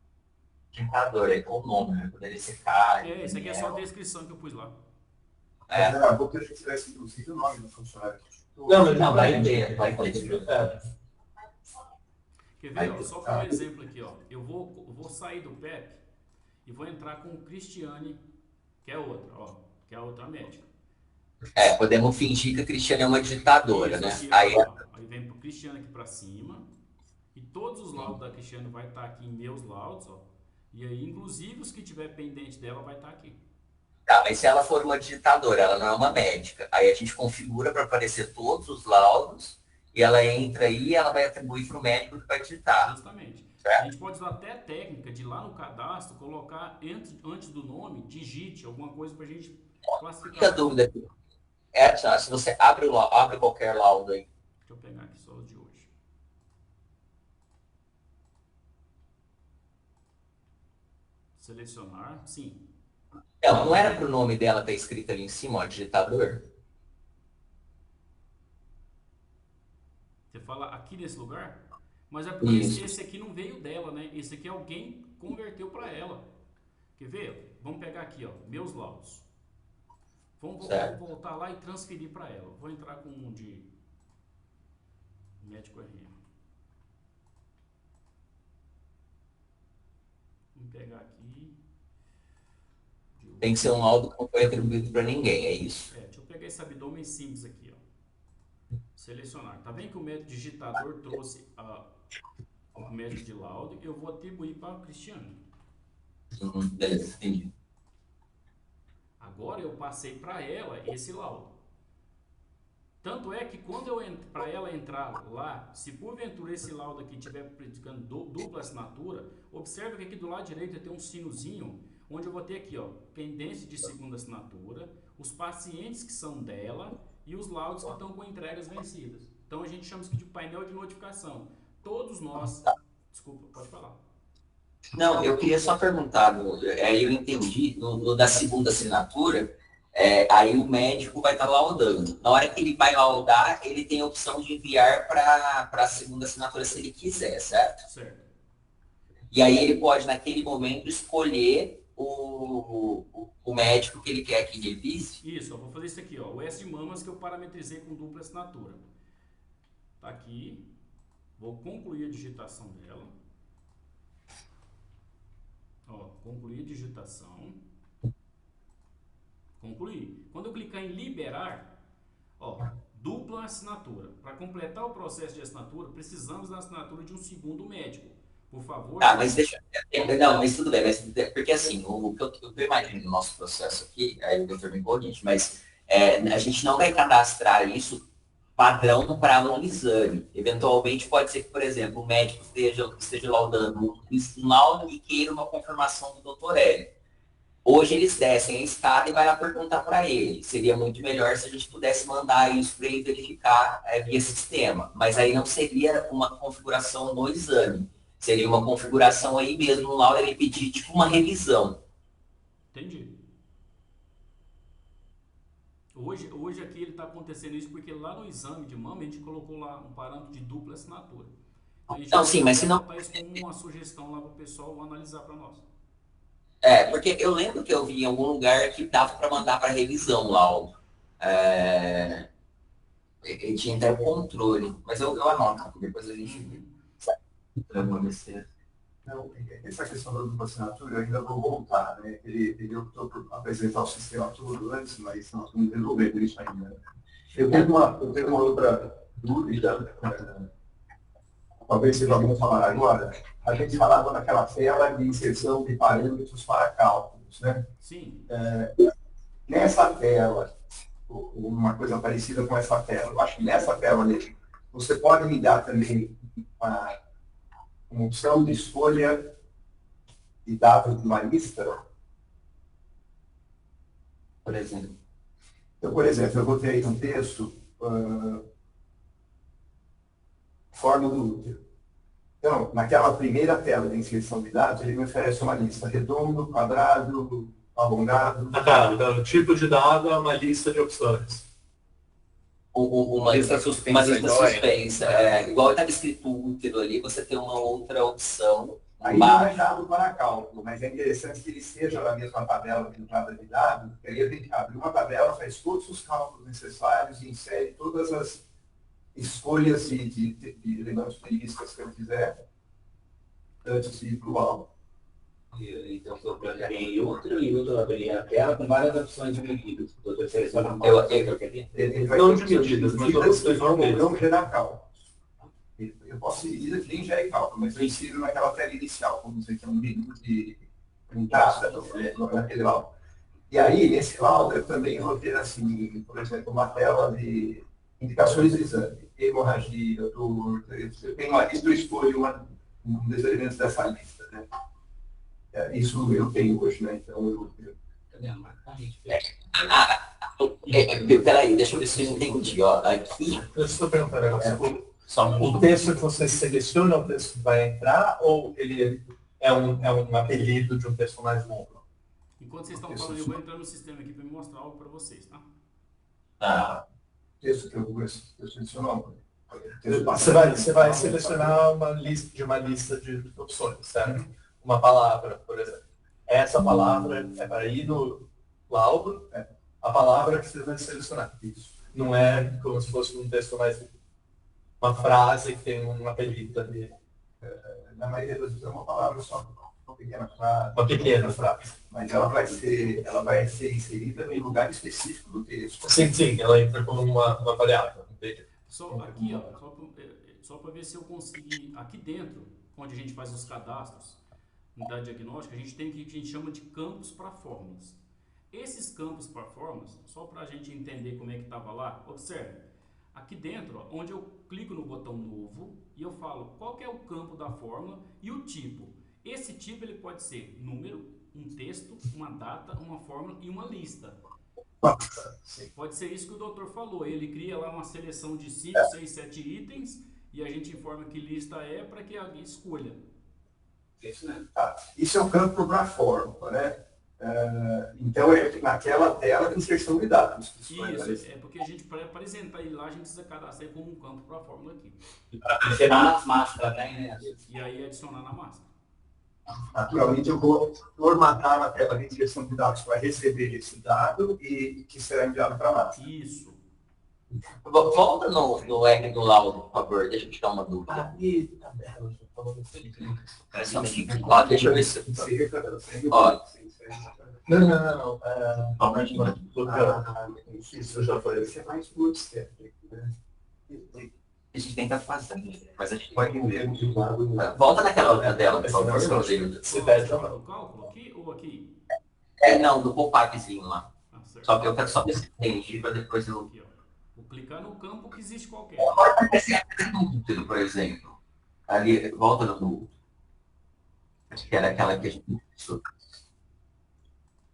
digitador, aí com o nome, né? Poderia ser cara. Isso aqui é só a descrição que eu pus lá. Vou ter que tirar esse, inclusive, o nome do funcionário. Não, vai ter. Quer ver? Ó, só para um exemplo aqui, ó. Eu vou sair do PEP e vou entrar com o Cristiane, que é outra, ó, que é a outra médica. Podemos fingir que a Cristiane é uma digitadora, né? Aqui, aí vem pro Cristiane aqui para cima e todos os laudos da Cristiane vai estar aqui em meus laudos, ó. E aí, inclusive, os que tiver pendente dela vai estar aqui. Tá, mas se ela for uma digitadora, ela não é uma médica. Aí a gente configura para aparecer todos os laudos e ela entra aí e ela vai atribuir para o médico que vai digitar. Justamente. Certo? A gente pode usar até a técnica de ir lá no cadastro, colocar antes do nome, digite alguma coisa para a gente classificar. Fica a dúvida aqui. Se você abre qualquer laudo aí. Deixa eu pegar aqui só os de hoje. Selecionar, sim. Não era para o nome dela estar escrito ali em cima, ó, digitador? Você fala aqui nesse lugar? Mas é porque esse aqui não veio dela, né? Esse aqui alguém converteu para ela. Quer ver? Vamos pegar aqui, ó, meus laudos. Vamos voltar lá e transferir para ela. Vou entrar com um de médico RM. Vamos pegar aqui. Tem que ser um laudo que não foi atribuído para ninguém, é isso? Deixa eu pegar esse abdômen simples aqui, ó. Selecionar. Tá vendo que o médico digitador trouxe o médico de laudo e eu vou atribuir para o Cristiano. Beleza, entendi. Agora eu passei para ela esse laudo. Tanto é que quando para ela entrar lá, se porventura esse laudo aqui estiver praticando dupla assinatura, observe que aqui do lado direito tem um sinozinho, onde eu vou ter aqui, ó, pendência de segunda assinatura, os pacientes que são dela e os laudos que estão com entregas vencidas. Então a gente chama isso aqui de painel de notificação. Todos nós... Desculpa, pode falar. Não, eu queria só perguntar, eu entendi, no da segunda assinatura, aí o médico vai estar laudando. Na hora que ele vai laudar, ele tem a opção de enviar para a segunda assinatura se ele quiser, certo? Certo. E aí ele pode, naquele momento, escolher o médico que ele quer que revise? Isso, eu vou fazer isso aqui, ó, o S de mamas que eu parametrizei com dupla assinatura. Tá aqui, vou concluir a digitação dela. Ó, concluir a digitação. Concluir. Quando eu clicar em liberar, ó, dupla assinatura. Para completar o processo de assinatura, precisamos da assinatura de um segundo médico. Por favor. Mas deixa. Não, mas tudo bem, porque assim, o que eu imagino no nosso processo aqui, aí o doutor me corrige, mas a gente não vai cadastrar isso padrão para um exame. Eventualmente pode ser que, por exemplo, o médico esteja laudando um laudo e queira uma confirmação do doutor Hélio. Hoje eles descem a escada e vai lá perguntar para ele. Seria muito melhor se a gente pudesse mandar isso para ele verificar via sistema. Mas aí não seria uma configuração no exame. Seria uma configuração aí mesmo, no laudo ele pedir tipo uma revisão. Entendi. Hoje aqui ele está acontecendo isso porque lá no exame de mama a gente colocou lá um parâmetro de dupla assinatura. Então, a gente não, sim, mas se não... isso como uma sugestão lá para o pessoal analisar para nós. Porque eu lembro que eu vi em algum lugar que dava para mandar para revisão o laudo. Ele tinha até o controle, mas eu anoto, depois a gente... Não, essa questão da dupla assinatura, eu ainda vou voltar, né? Ele optou por apresentar o sistema todo antes, mas nós vamos resolver isso ainda. Eu tenho uma outra dúvida, talvez seja bom falar agora. A gente falava naquela tela de inserção de parâmetros para cálculos, né? Sim. Nessa tela, uma coisa parecida com essa tela, eu acho que nessa tela ali, você pode me dar também uma opção de escolha de dados de uma lista? Por exemplo. Então, por exemplo, eu botei aí um texto, forma do útero. Então, naquela primeira tela de inserção de dados, ele me oferece uma lista redondo, quadrado, alongado. Então, o tipo de dado é uma lista de opções. Uma lista suspensa. Uma lista suspensa. Igual estava escrito útero ali, você tem uma outra opção. Aí não é dado para cálculo, mas é interessante que ele esteja na mesma tabela de entrada de dados, porque aí a gente abre uma tabela, faz todos os cálculos necessários e insere todas as escolhas de elementos de listas que eu quiser antes de ir para o alvo. Então, eu colocaria em outro e outro abriria a tela com várias opções de medidas. Não de medidas, mas opções não gerar cálculos. Eu posso ir aqui em gerar cálculo, mas eu insiro naquela tela inicial, vamos dizer que é um menu de entrada naquele laudo. E aí, nesse laudo, eu também vou ter, assim, por exemplo, uma tela de indicações do exame, hemorragia, dor, eu tenho uma lista, eu escolho um dos elementos dessa lista, né? Isso eu tenho hoje, né? Então, peraí, deixa eu ver se eu entendi. Ó, aqui... Deixa eu perguntar um negócio. O texto que você seleciona é o texto que vai entrar ou ele é um apelido de um texto mais longo? Enquanto vocês estão falando, eu vou entrar no sistema aqui para mostrar algo para vocês, tá? Texto que eu seleciono. Você vai selecionar uma lista de opções, certo? Uma palavra, por exemplo. Essa palavra é para ir no laudo, a palavra que você vai selecionar. Isso. Não é como se fosse um texto mais... uma frase que tem um apelido ali. Na maioria das vezes é uma palavra só, uma pequena frase. Uma pequena frase. Mas ela vai ser inserida em lugar específico do texto. Sim, ela entra como uma variável. Só aqui, ó, só para ver se eu consegui, aqui dentro, onde a gente faz os cadastros, unidade diagnóstica, a gente tem o que a gente chama de campos para fórmulas. Esses campos para fórmulas, só para a gente entender como é que estava lá, observe. Aqui dentro, ó, onde eu clico no botão novo e eu falo qual que é o campo da fórmula e o tipo. Esse tipo ele pode ser número, um texto, uma data, uma fórmula e uma lista. Pode ser isso que o doutor falou. Ele cria lá uma seleção de 5, 6, 7 itens e a gente informa que lista é para que alguém escolha. Isso é o campo para fórmula, né? Então, é naquela tela de inserção de dados. Isso, é porque a gente, para apresentar ele lá, a gente precisa cadastrar como um campo para a fórmula aqui. Adicionar nas máscaras, né? E aí adicionar na máscara. Naturalmente, eu vou formatar na tela de inserção de dados para receber esse dado e que será enviado para a máscara. Isso. Volta no R do laudo, por favor. Deixa eu tirar uma dúvida. Deixa eu ver se... Ó. Não. Isso já foi. Isso é mais bootstrap, né? A gente tenta fazer, mas a gente pode ver no lado. Volta naquela outra dela, por favor. Se pede ou não. Cálculo aqui ou aqui? Não, do pop-upzinho lá. Só que eu quero só ver se entendi para depois eu... Aqui, ó. Vou clicar no campo que existe qualquer. Por exemplo. Ali, volta no... que era aquela que a gente...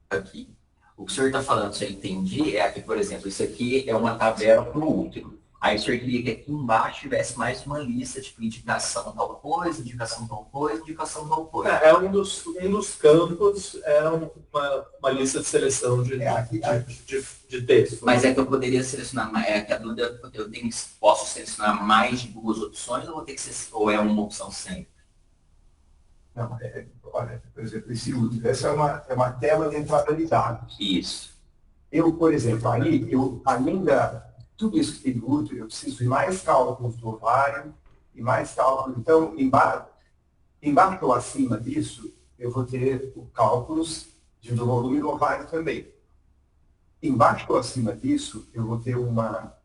Aqui. O que o senhor está falando, se eu entendi, é que, por exemplo, isso aqui é uma tabela para o útero. Aí o senhor queria que aqui embaixo tivesse mais uma lista, tipo, indicação tal coisa, indicação tal coisa, indicação tal coisa. Um dos campos é uma lista de seleção de texto. Mas é que eu poderia selecionar, que a dúvida, posso selecionar mais de 2 opções ou vou ter que ser, ou é uma opção sempre? Não, olha, por exemplo, esse útero, essa é uma tela de entrada de dados. Isso. Eu, por exemplo, aí, ainda, tudo isso que tem no útero, eu preciso de mais cálculos do ovário e mais cálculos. Então, embaixo ou acima disso, eu vou ter cálculos do volume do ovário também. Embaixo ou acima disso, eu vou ter uma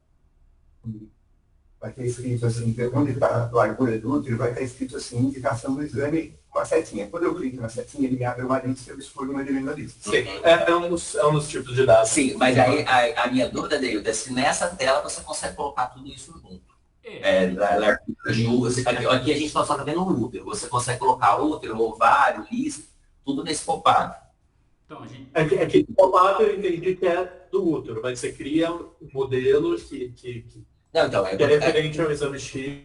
vai ter escrito assim, onde está a largura do útero, vai estar escrito assim, indicação do exame com a setinha. Quando eu clico na setinha, ele me abre uma lista e eu escolho uma da lista. Sim, é um dos tipos de dados. Sim, mas aí a minha dúvida, Deildo, é se nessa tela você consegue colocar tudo isso junto. Aqui a gente só está vendo o útero. Você consegue colocar útero, ovário, lista, tudo nesse pop-up. Então, a gente... Aqui o pop-up eu entendi que é do útero, mas você cria um modelo que Não, então, é referente ao exame X.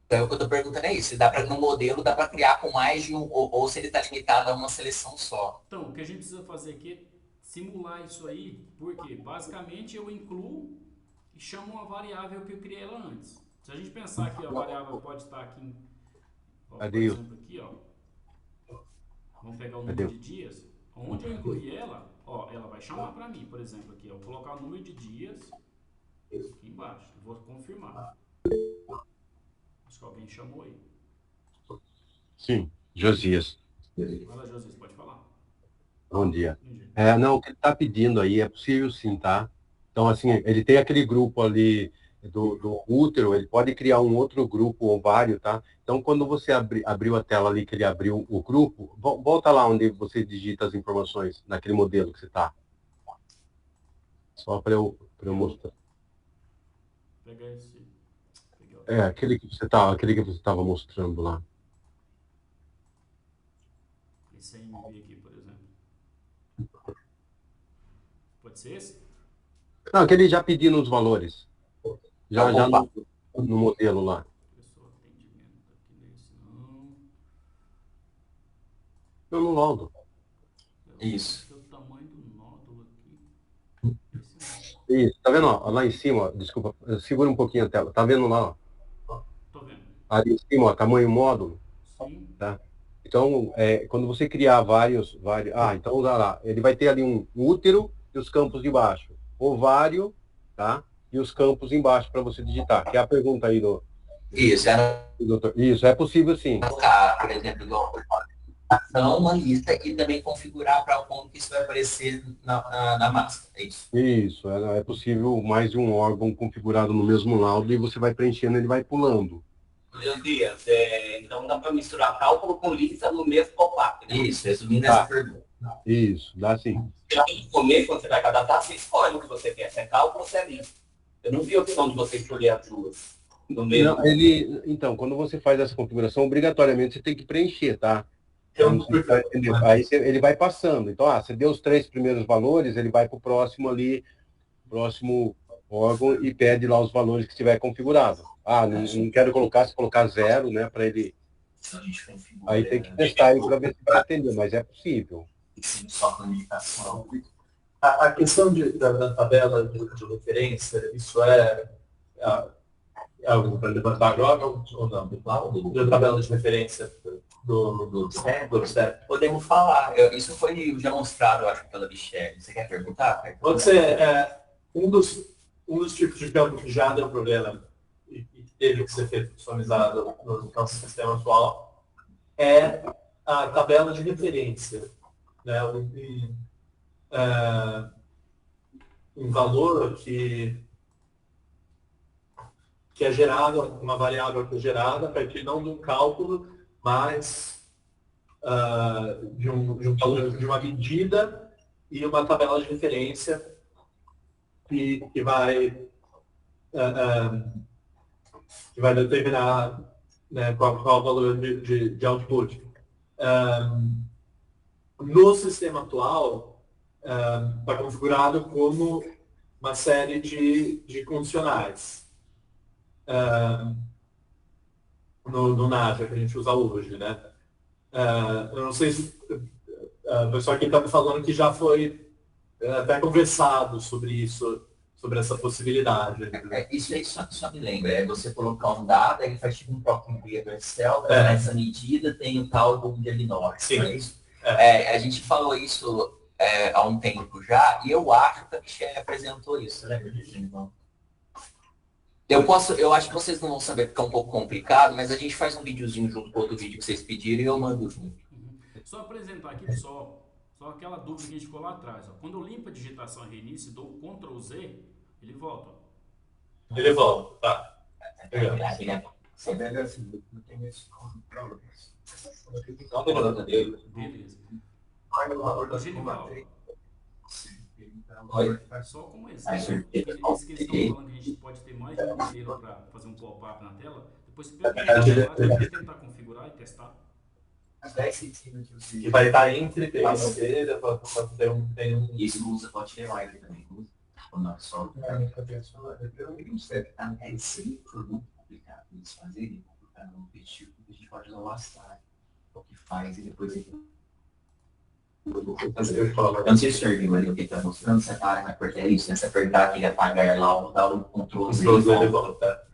Então, o que eu estou perguntando é isso. Se dá para, no modelo, dá para criar com mais de um, ou se ele está limitado a uma seleção só. Então, o que a gente precisa fazer aqui é simular isso aí, porque basicamente eu incluo e chamo uma variável que eu criei ela antes. Se a gente pensar que a variável pode estar aqui, ó, por exemplo, aqui, ó. Vamos pegar o número de dias. Onde eu incluir ela, ó, ela vai chamar para mim, por exemplo, aqui, ó, vou colocar o número de dias aqui embaixo. Eu vou confirmar. Acho que alguém chamou aí. Sim, Josias. Fala, Josias, pode falar. Bom dia. Bom dia. Não, o que ele está pedindo aí é possível sim, tá? Então, assim, ele tem aquele grupo ali do útero, ele pode criar um outro grupo ovário, tá? Então, quando você abriu a tela ali, que ele abriu o grupo, volta lá onde você digita as informações, naquele modelo que você está. Só para eu mostrar. Pegar esse... Aquele que você estava mostrando lá. Esse aí me aqui, por exemplo. Pode ser esse? Não, aquele já pedindo os valores. Já no modelo lá. Pessoal, atendimento aqui nesse não. Não, no laudo. Isso. O tamanho do nódulo aqui. Isso, tá vendo? Ó, lá em cima, ó, desculpa, segura um pouquinho a tela. Tá vendo lá, ó? Tô vendo. Ali em cima, ó, tamanho módulo. Sim. Tá? Então, quando você criar vários... então, olha lá, ele vai ter ali um útero e os campos de baixo. Ovário, tá? E os campos embaixo para você digitar. Que é a pergunta aí do doutor. Isso, é possível sim. Colocar, por exemplo, uma lista e também configurar para como que isso vai aparecer na massa. É isso. Isso, é possível mais de um órgão configurado no mesmo laudo e você vai preenchendo, ele vai pulando. Meu Deus, então dá para misturar cálculo com lista no mesmo pop-up, né? Isso, resumindo essa pergunta. Isso, dá sim. No começo, quando você vai cadastrar, você escolhe o que você quer, se é cálculo ou se é lista. Eu não vi a opção de você escolher as duas. No mesmo. Não, então, quando você faz essa configuração, obrigatoriamente você tem que preencher, tá? Entendeu? Aí ele vai passando. Então, você deu os 3 primeiros valores, ele vai para o próximo ali, próximo órgão e pede lá os valores que estiver configurado. Não quero colocar, se colocar 0, né, para ele... Aí tem que testar ele para ver se vai atender, mas é possível. Só com indicação. A questão da tabela de referência, isso é algo para levantar agora ou não? Da tabela de referência do STEP. Podemos falar. Isso foi já mostrado, eu acho, pela Michelle. Você quer perguntar? Pode ser. Um dos tipos de campo que já deu problema e teve que ser feito customizado no nosso sistema atual é a tabela de referência. Né? Um valor que é gerado, uma variável que é gerada a partir não de um cálculo, mas de uma medida e uma tabela de referência que vai determinar, né, qual o valor de output. No sistema atual, está configurado como uma série de condicionais no NAVA que a gente usa hoje, né? Eu não sei se o pessoal aqui está me falando que já foi até conversado sobre isso, sobre essa possibilidade. Isso aí só me lembra, você colocar um dado, ele faz tipo um próprio do Excel, essa medida tem o tal do diagnóstico. Sim. É isso? A gente falou isso há um tempo já, e eu acho que a Michelle apresentou isso, lembra disso, então? Eu acho que vocês não vão saber porque é um pouco complicado, mas a gente faz um videozinho junto com outro vídeo que vocês pediram e eu mando junto. Só apresentar aqui, pessoal, só aquela dúvida que a gente ficou lá atrás. Ó. Quando eu limpo a digitação e reinício e dou Ctrl Z, ele volta. Ó. Ele volta, tá. Legal. Essa velha assim, não tem esse problema. Não tem problema dele. Beleza. Vai no valor Ô, da Genival, matriz. Então, Oi. só como Aí, exemplo, certeza. esse que eles estão falando que a gente pode ter mais de um modelo para fazer um pop-up na tela, depois você pega verdade, o celular, pode tentar configurar e testar. As 10 centímetros Que vai estar entre terceira, para ter um... Isso usa pode ter live também. Ou não, só. Eu não sei. É sempre muito complicado eles fazerem, colocar no objetivo, a gente pode não lascar o que faz e depois ele. Eu não sei se o senhor viu ali o que está mostrando, você para na porta, é isso, né? Você apertar aquele apagar lá, ou dar o controle Ele volta.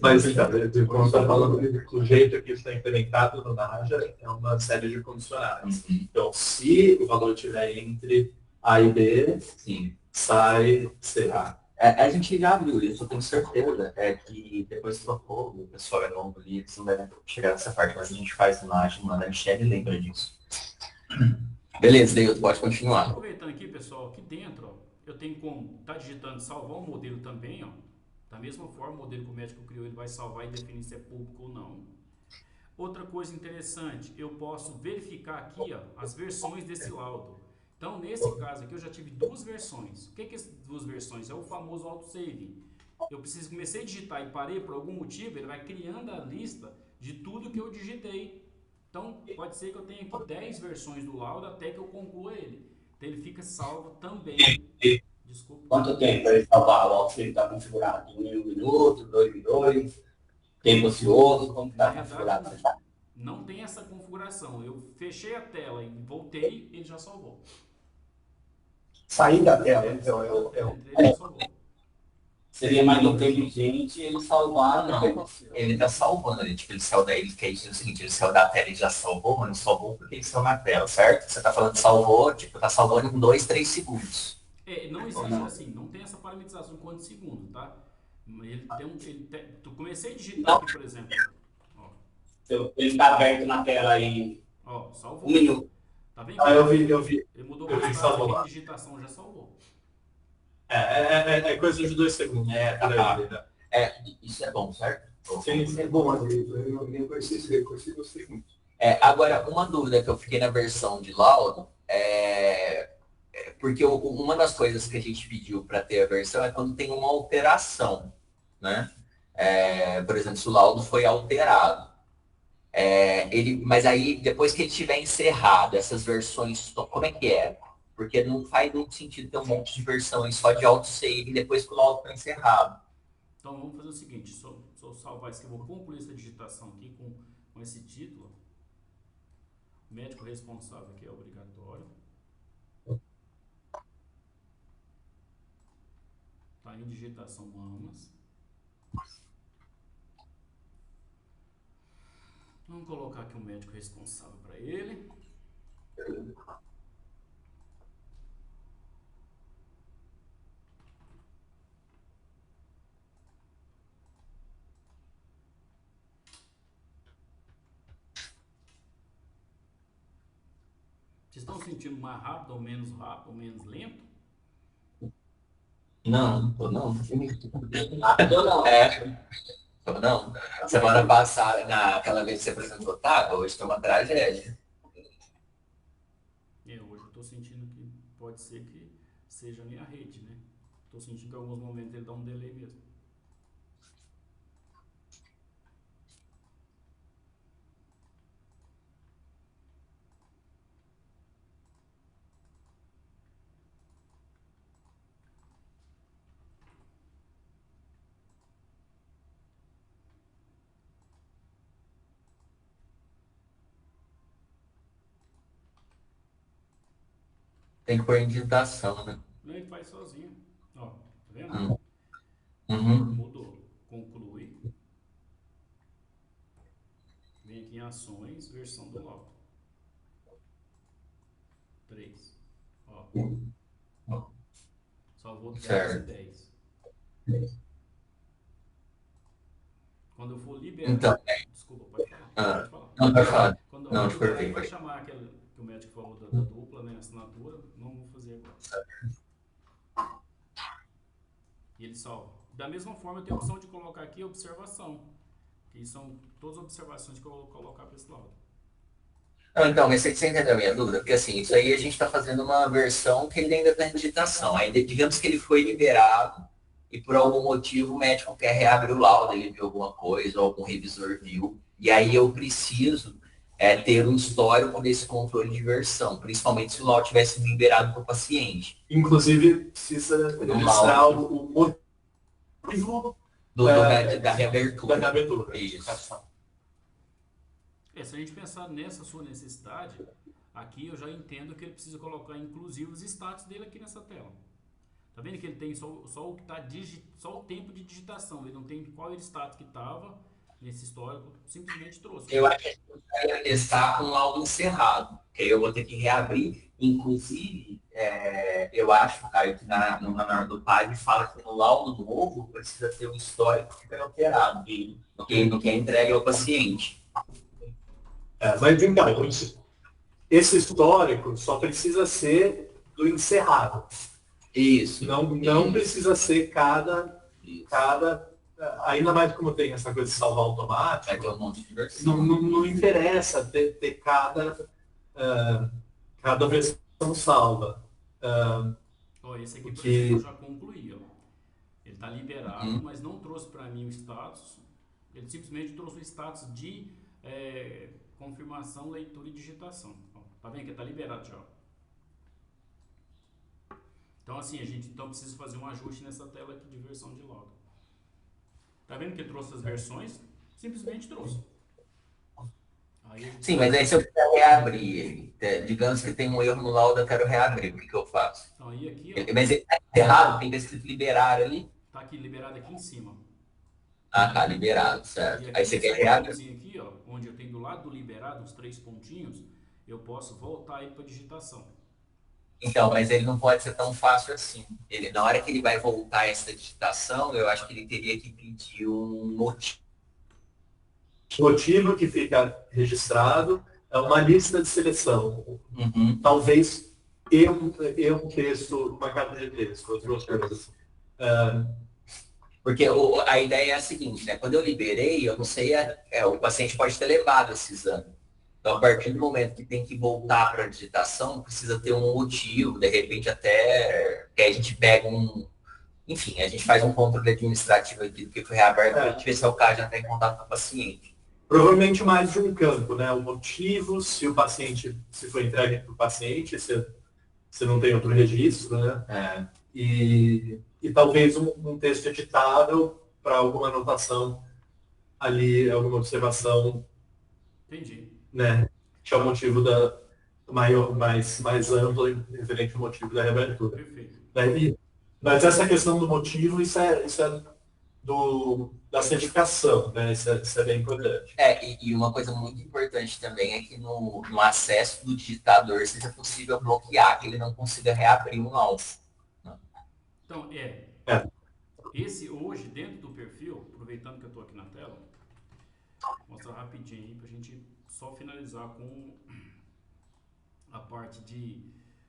Mas então, como está falando, o jeito que está implementado no Naja é uma série de condicionais. Então, se o valor estiver entre A e B, Sim. sai C. A gente já viu isso, eu tenho certeza. É que depois trocou, o pessoal é novo ali, eles não devem chegar nessa parte, mas a gente faz no Naja, manda a Michelle e lembra disso. Beleza, daí pode continuar. Aproveitando aqui, pessoal, aqui dentro, ó, eu tenho como tá digitando salvar um modelo também, ó. Da mesma forma, o modelo que o médico criou, ele vai salvar e definir se é público ou não. Outra coisa interessante, eu posso verificar aqui, ó, as versões desse laudo. Então, nesse caso aqui, eu já tive duas versões. O que é essas duas versões? É o famoso autosave. Eu preciso comecei a digitar e parei por algum motivo, ele vai criando a lista de tudo que eu digitei. Então, pode ser que eu tenha aqui 10 versões do laudo até que eu conclua ele. Então, ele fica salvo também. Desculpa. Quanto tempo ele salvar? O autosave está configurado? Em 1 minuto, 2 minutos? Tempo ocioso? Como está configurado? Não tem essa configuração. Eu fechei a tela e voltei, ele já salvou. Sair da tela, então, Ele já salvou. Seria mais inteligente ele salvar, Não, ele está salvando ali, tipo, ele saiu da ele quer dizer o seguinte, ele saiu da tela e já salvou, mas não salvou porque ele saiu na tela, certo? Você está falando salvou, tipo, tá salvando em 2, 3 segundos. Não existe assim, não tem essa parametrização em quanto segundo, tá? Ele tem tu comecei a digitar aqui, por exemplo. Ó, ele está aberto na tela em ó, salvou. 1 minuto. Tá vendo? Eu vi. Ele mudou Eu o vi, estado salvou. aqui de digitação, já salvou. É coisa de 2 segundos. Isso é bom, certo? Sim, é bom, Adriano. Eu nem conheci esse recurso e gostei muito. Agora, uma dúvida que eu fiquei na versão de laudo porque uma das coisas que a gente pediu para ter a versão é quando tem uma alteração, né? Por exemplo, se o laudo foi alterado. Mas aí, depois que ele tiver encerrado, essas versões, como é que é? Porque não faz muito sentido ter um monte de versões só de autosave depois que o laudo está encerrado. Então vamos fazer o seguinte, se eu salvar isso aqui, eu vou concluir essa digitação aqui com esse título. Médico responsável aqui é obrigatório. Está em digitação mamas. Vamos colocar aqui um médico responsável para ele. Vocês estão sentindo mais rápido ou menos lento? Não. Não. Semana passada, naquela vez que você apresentou, hoje tem uma tragédia. Hoje eu estou sentindo que pode ser que seja a minha rede, né? Estou sentindo que em alguns momentos ele dá um delay mesmo. Tem que pôr em digitação, né? Ele faz sozinho. Ó, tá vendo? Uhum. Mudou. Conclui. Vem aqui em ações, versão do laudo. 3. Ó. Salvou 10 Certo. e 10. Quando eu for liberar... Então, Desculpa, pode falar. Pode falar. Não, pode falar. Quando Não, eu te liberar, cortei. ele vai chamar aquele que o médico falou da dupla, né? Assinatura. Não vou fazer agora. E ele salva. Da mesma forma, eu tenho a opção de colocar aqui observação, que são todas as observações que eu vou colocar para esse laudo. Não, então, mas você entendeu a minha dúvida? Porque assim, isso aí a gente está fazendo uma versão que ele ainda está em digitação. Aí digamos que ele foi liberado e por algum motivo o médico quer reabrir o laudo, ele viu alguma coisa, ou algum revisor viu. E aí eu preciso ter um histórico desse controle de versão, principalmente se o laudo tivesse liberado para o paciente. Inclusive, precisa registrar o motivo Da reabertura. Da reabertura. Isso. Se a gente pensar nessa sua necessidade, aqui eu já entendo que ele precisa colocar inclusive os status dele aqui nessa tela. Tá vendo que ele tem só o que tá só o tempo de digitação, ele não tem qual era o status que estava nesse histórico, simplesmente trouxe. Eu acho que a gente vai testar com o laudo encerrado, que aí eu vou ter que reabrir. Inclusive, eu acho, Caio, que no manual do PAD fala que no laudo novo precisa ter um histórico que foi alterado, no que é entregue ao paciente. Mas então, esse histórico só precisa ser do encerrado. Isso. Não precisa ser cada. Ainda mais como tem essa coisa de salvar automático. Vai ter um monte de versão. Não interessa ter cada versão salva. Esse aqui, por exemplo, eu já concluí. Ele está liberado, mas não trouxe para mim o status. Ele simplesmente trouxe o status de confirmação, leitura e digitação. Tá vendo que está liberado já. Então assim, a gente precisa fazer um ajuste nessa tela aqui de versão de laudo. Tá vendo que trouxe as versões? Simplesmente trouxe. Sim, mas aí se eu quiser reabrir ele, digamos que tem um erro no laudo, eu quero reabrir, o que eu faço? Então aí aqui, mas ele tá errado, tem que escrito liberar ali. Tá aqui, liberado aqui em cima. Ah, tá, liberado, certo. Aí você quer reabrir. Aqui, onde eu tenho do lado do liberado, os 3 pontinhos, eu posso voltar aí para digitação. Então, mas ele não pode ser tão fácil assim. Na hora que ele vai voltar essa digitação, eu acho que ele teria que pedir um motivo. Motivo que fica registrado é uma lista de seleção. Uhum. Talvez um texto, uma cadeia de texto, outras coisas. Porque a ideia é a seguinte, né? Quando eu liberei, eu não sei, o paciente pode ter levado esse exame. Então, a partir do momento que tem que voltar para a digitação, precisa ter um motivo, de repente até que a gente pega enfim, a gente faz um controle administrativo aqui do que foi reaberto, para a gente ver se é o caso de entrar em contato com o paciente. Provavelmente mais de um campo, né? O motivo, se foi entregue para o paciente, se não tem outro registro, né? E talvez um texto editável para alguma anotação ali, alguma observação. Entendi. Né? Que é o motivo mais amplo e referente ao motivo da reabertura. Perfeito. Mas essa questão do motivo, isso é da certificação, né? Isso é bem importante. E uma coisa muito importante também é que no acesso do digitador seja possível bloquear, que ele não consiga reabrir um laudo. Então, esse hoje, dentro do perfil, aproveitando que eu estou aqui na tela, vou mostrar rapidinho aí para a gente só finalizar com a parte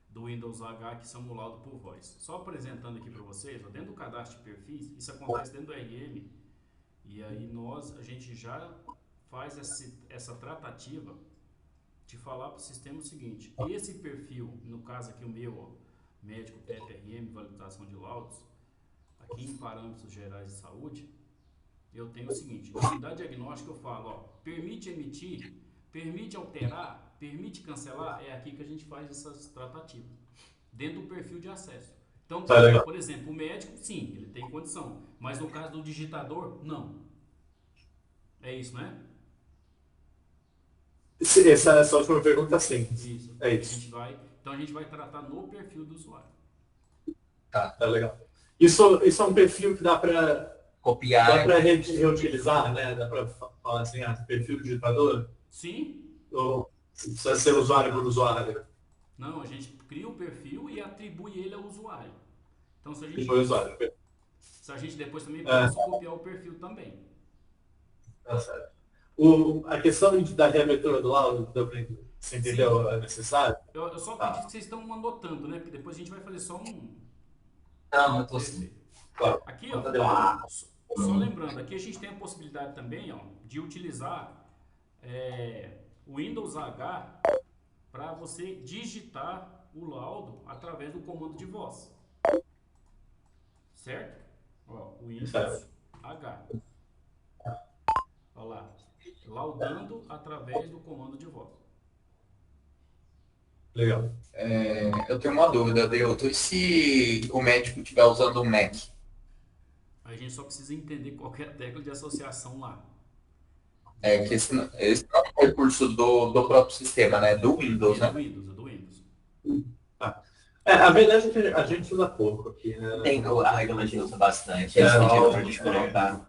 do Windows H que são o laudo por voz. Só apresentando aqui para vocês, dentro do cadastro de perfis, isso acontece dentro do RM, e aí a gente já faz essa tratativa de falar para o sistema o seguinte: esse perfil, no caso aqui o meu, médico PEP-RM, validação de laudos, aqui em parâmetros gerais de saúde, eu tenho o seguinte: na unidade diagnóstica eu falo, permite emitir, permite alterar, permite cancelar, é aqui que a gente faz essas tratativas, dentro do perfil de acesso. Então, por exemplo, o médico, sim, ele tem condição, mas no caso do digitador, não. É isso, né? Essa última pergunta, sim. Isso. É isso. Então a gente vai tratar no perfil do usuário. Tá legal. Isso é um perfil que dá para copiar. Dá para reutilizar, né? Dá para falar assim, perfil do digitador? Sim. Ou precisa ser usuário por usuário? Não, a gente cria o perfil e atribui ele ao usuário. Então se a gente depois também pode copiar o perfil também. Tá certo. A questão da reabertura do laudo, você entendeu? É necessário? Eu só acredito que vocês estão anotando, né? Porque depois a gente vai fazer só um... Não, eu tô sim. Claro. Aqui, ó, só lembrando, aqui a gente tem a possibilidade também, ó, de utilizar o Windows H para você digitar o laudo através do comando de voz. Certo? Ó, Windows H. Olha lá. Laudando através do comando de voz. Legal. Eu tenho uma dúvida, Deuto. E se o médico estiver usando o Mac? A gente só precisa entender qual é a tecla de associação lá. Que esse não é um recurso do próprio sistema, né? Do Windows, né? É do Windows. A verdade é que a gente usa pouco aqui, né? A Radiologia usa bastante. Eles pediram pra gente colocar.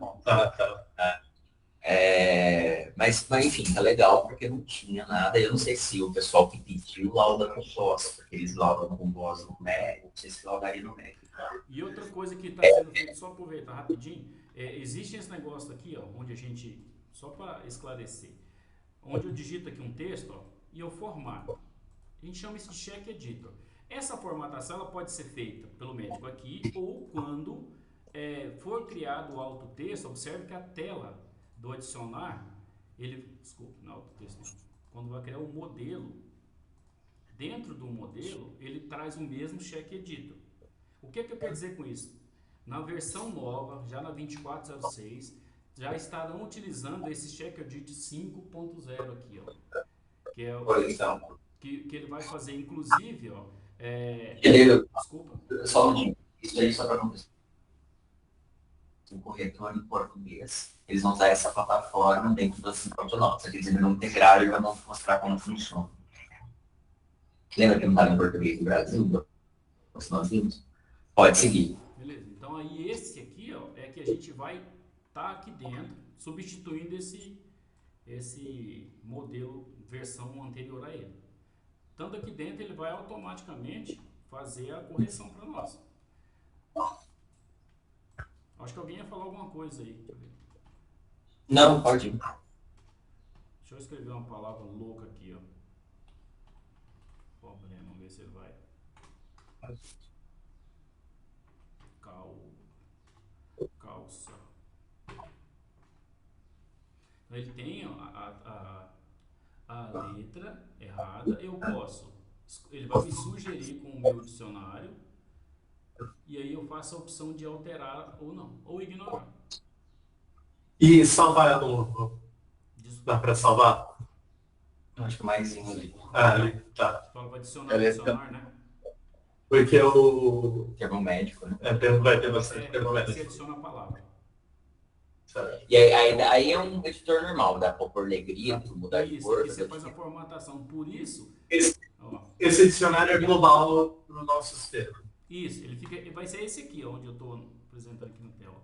Mas enfim, é legal porque não tinha nada. Eu não sei se o pessoal que pediu lauda com voz, porque eles laudam com voz no Mac, não sei se laudaria no Mac. E outra coisa que está sendo feita, só aproveitar rapidinho, existe esse negócio aqui, ó, onde a gente, só para esclarecer, onde eu digito aqui um texto, ó, e eu formato. A gente chama isso de check editor. Essa formatação ela pode ser feita pelo médico aqui, ou quando for criado o autotexto, observe que a tela do adicionar, desculpa, não é autotexto não, quando vai criar o modelo, dentro do modelo, ele traz o mesmo check editor. O que eu quero dizer com isso? Na versão nova, já na 2406, já estarão utilizando esse check editor 5.0 aqui, ó, que é o que ele vai fazer, inclusive, ó, desculpa. Só isso aí só para não um corretor em português, eles vão usar essa plataforma dentro do 5.9, só que eles ainda não integraram e vão mostrar como funciona. Lembra que não estava em português no Brasil? Nós vimos? Pode seguir. Beleza, então aí esse aqui, ó, é que a gente vai estar aqui dentro, substituindo esse modelo versão anterior a ele. Tanto aqui dentro ele vai automaticamente fazer a correção para nós. Acho que alguém ia falar alguma coisa aí. Não, pode ir. Deixa eu escrever uma palavra louca aqui, ó. Problema, vamos ver se ele vai. Calça. Ele tem a letra errada, ele vai me sugerir com o meu dicionário, e aí eu faço a opção de alterar ou não, ou ignorar. E salvar no... Dá para salvar? Acho que mais ali. Ali, tá. Você fala para adicionar, né? Porque o... Termo médico, né? Vai ter bastante termo médico. Você adiciona a palavra. Certo. E aí é um editor normal, dá para pôr negrito, mudar de cor. Isso, você faz a formatação. Por isso... Esse dicionário é global no nosso sistema. Isso, ele vai ser esse aqui, onde eu estou apresentando aqui na tela.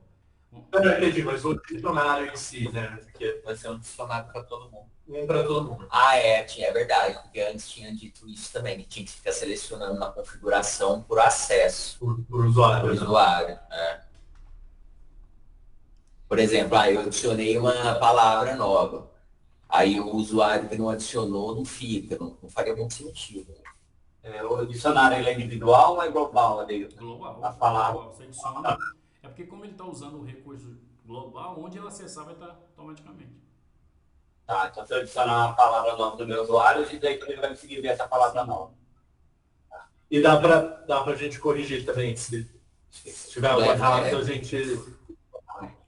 Eu entendi, mas o dicionário em si, né? Porque vai ser um dicionário para todo mundo. Um para todo mundo. É verdade, porque antes tinha dito isso também, que tinha que ficar selecionando na configuração por acesso. Por usuário. Por usuário, Por exemplo, eu adicionei uma palavra nova. Aí o usuário que não adicionou não fica, não faria muito sentido. O dicionário ele é individual ou é global? Global. A palavra. Global. Você adiciona. É porque como ele está usando o recurso global, onde ele acessar vai estar automaticamente. Tá, então se eu adicionar uma palavra nova do meu usuário, e daí ele vai conseguir ver essa palavra nova. E dá pra gente corrigir também, se tiver algo errado, a gente...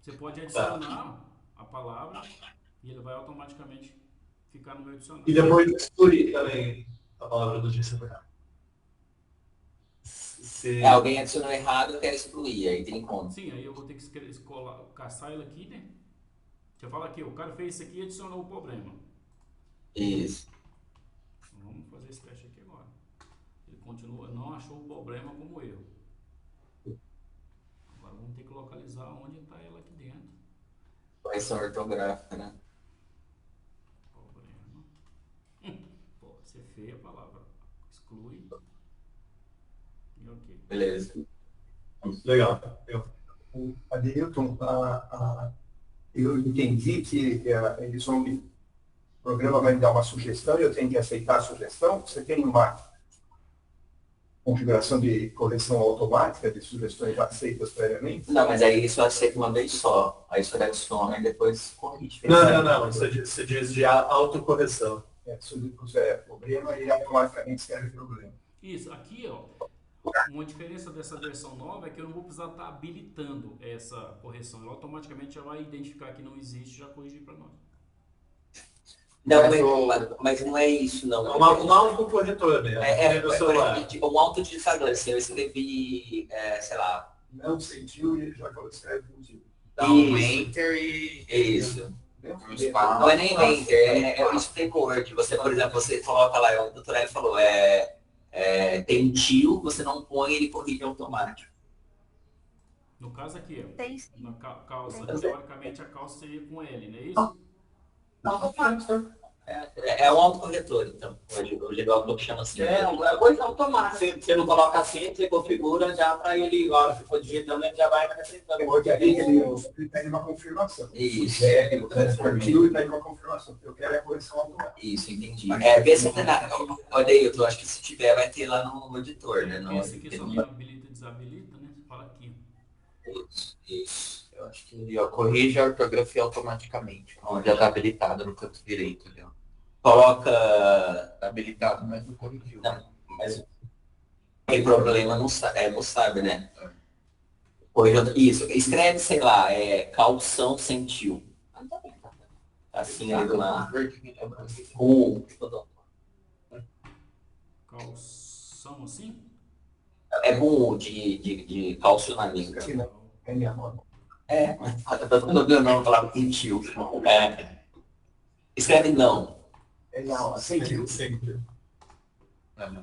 Você pode adicionar a palavra e ele vai automaticamente ficar no meu dicionário. E depois excluir também a palavra do dicionário. Alguém adicionou errado, eu quero excluir, aí tem como. Sim, aí eu vou ter que caçar ele aqui, né? Você fala aqui, o cara fez isso aqui e adicionou o problema. Isso. Então, vamos fazer esse teste aqui agora. Ele continua, não achou o problema como erro. Agora vamos ter que localizar onde está ela aqui dentro. Correção ortográfica, né? Problema. Pode ser feia a palavra. Exclui. E ok. Beleza. Legal. Adeilton, eu entendi que o programa vai me dar uma sugestão e eu tenho que aceitar a sugestão. Você tem configuração de correção automática de sugestões aceitas previamente? Não, mas aí isso aceita uma vez só. Aí você adiciona e depois corrige. Não. Você diz de autocorreção. Se você puser problema, ele automaticamente escreve problema. Isso, aqui, ó, uma diferença dessa versão nova é que eu não vou precisar estar habilitando essa correção. Ela automaticamente já vai identificar que não existe e já corrigir para nós. Não, mas não é isso, não. Um autocorretor mesmo. No celular. Um autodigitador, assim, eu escrevi, sei lá. Não sentiu e já escreve contigo. Dá um enter e... Isso. Não é nem enter, isso tem Word. Você, por exemplo, você coloca lá, o doutor Hélio falou, tem tio, você não põe, ele corrige automático. No caso aqui, ó, Tem sim. na calça, teoricamente a calça seria com L, não é isso? É um autocorretor, então. Hoje é o que chama assim. É coisa automática. Você não coloca assim, você configura já para ele, agora hora que for digitando, ele já vai acrescentando. Porque aí ele pede uma confirmação. Isso. Ele partiu e pede uma confirmação. Eu quero a correção automática. Isso, entendi. Vê se tem nada. Olha aí, eu acho que se tiver, vai ter lá no editor, né? Esse aqui só tem habilita e desabilita, né? Você fala aqui. Isso. Eu acho que ele corrige a ortografia automaticamente. Onde já está habilitado no canto direito. Ali, ó. Coloca... Tá habilitado, mas não corrigiu. Não, mas tem problema, não sabe, né? Isso, escreve, sei lá, calção sentiu. Assim, ali do lado. Calção assim? É bom de cálcio na língua. É minha mão. Tá todo mundo não falava sentiu. Escreve não. Sentiu.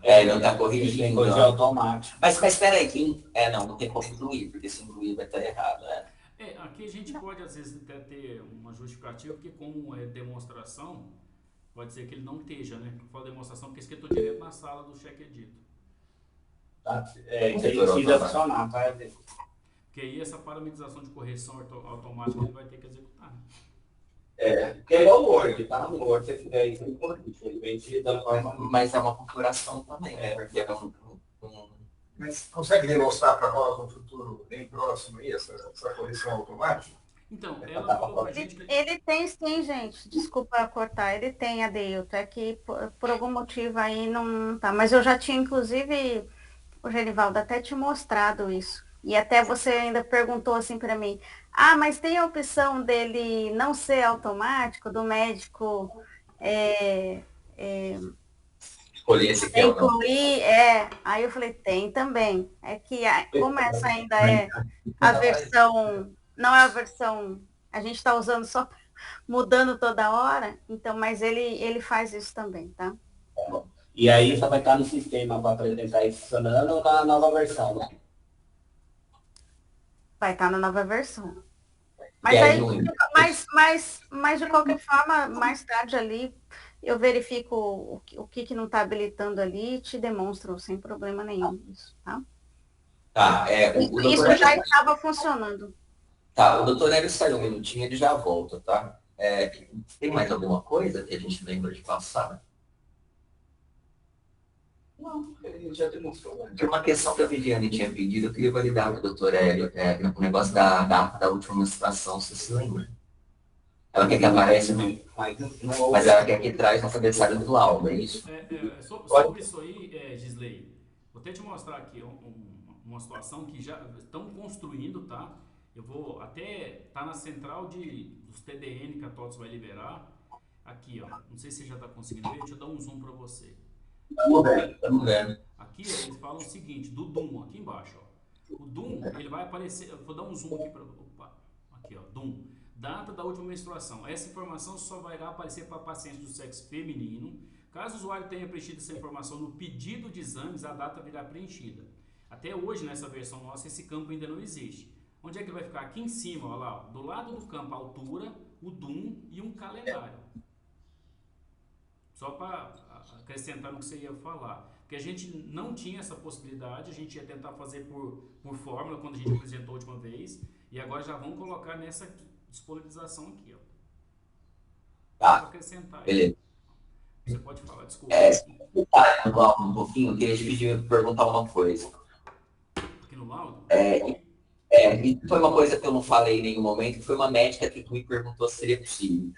Ele não tá corrigindo. Coisa automática. Mas espera aí, não tem como incluir, porque se incluir vai estar errado, né? Aqui a gente pode às vezes até ter uma justificativa, porque como é demonstração, pode ser que ele não esteja, né? Eu falo demonstração porque esquentou direto na sala do cheque edito. Tem que adicionar, tá? Porque aí essa parametrização de correção automática ele vai ter que executar. Né? Porque é igual o Word, tá? No Word você fizer isso, ele corrige. Ele vem da forma... Mas é uma configuração também, porque é Mas consegue demonstrar para nós no futuro bem próximo aí essa correção automática? Então, ela falou pra gente que... Ele tem sim, gente. Desculpa cortar. Ele tem, Adeilton. É que por algum motivo aí não tá. Mas eu já tinha, inclusive, o Genivaldo até te mostrado isso. E até você ainda perguntou assim para mim, mas tem a opção dele não ser automático, do médico escolher esse aqui ou não. incluir, aí eu falei, tem também. É que como essa ainda é a versão, não é a versão, a gente está usando só mudando toda hora, então, mas ele faz isso também, tá? E aí só vai estar no sistema para apresentar isso funcionando ou na nova versão, né? Vai estar na nova versão. Mas aí, mas de qualquer forma, mais tarde ali, eu verifico o que não está habilitando ali e te demonstro sem problema nenhum isso, tá? Isso já estava funcionando. Tá, o doutor Hélio saiu um minutinho, ele já volta, tá? Tem mais alguma coisa que a gente lembra de passar? Não, ele já demonstrou. Tem uma questão que a Viviane tinha pedido, eu queria validar com o doutor Hélio, o negócio da última menstruação, você se lembra? Ela quer que apareça, mas ela quer que traz no cabeçalho do laudo, é isso? Sobre isso aí, Gisley, vou até te mostrar aqui uma situação que já estão construindo, tá? Eu vou até, tá na central dos TDN que a TOTS vai liberar. Aqui, ó, não sei se você já está conseguindo ver, deixa eu dar um zoom para você. Estamos vendo. Aqui eles falam o seguinte, do DUM, aqui embaixo, ó. O DUM, ele vai aparecer, eu vou dar um zoom aqui para... Aqui, ó, DUM. Data da última menstruação. Essa informação só vai aparecer para pacientes do sexo feminino. Caso o usuário tenha preenchido essa informação no pedido de exames, a data virá preenchida. Até hoje, nessa versão nossa, esse campo ainda não existe. Onde é que ele vai ficar? Aqui em cima, ó lá, ó, do lado do campo, a altura, o DUM e um calendário. Só para acrescentar no que você ia falar. Porque a gente não tinha essa possibilidade, a gente ia tentar fazer por fórmula, quando a gente apresentou a última vez, e agora já vamos colocar nessa disponibilização aqui, ó. Tá, para acrescentar. beleza. Você pode falar, desculpa. No laudo um pouquinho, eu queria te pedir, perguntar uma coisa. Aqui no laudo? E foi uma coisa que eu não falei em nenhum momento, que foi uma médica que me perguntou se seria possível.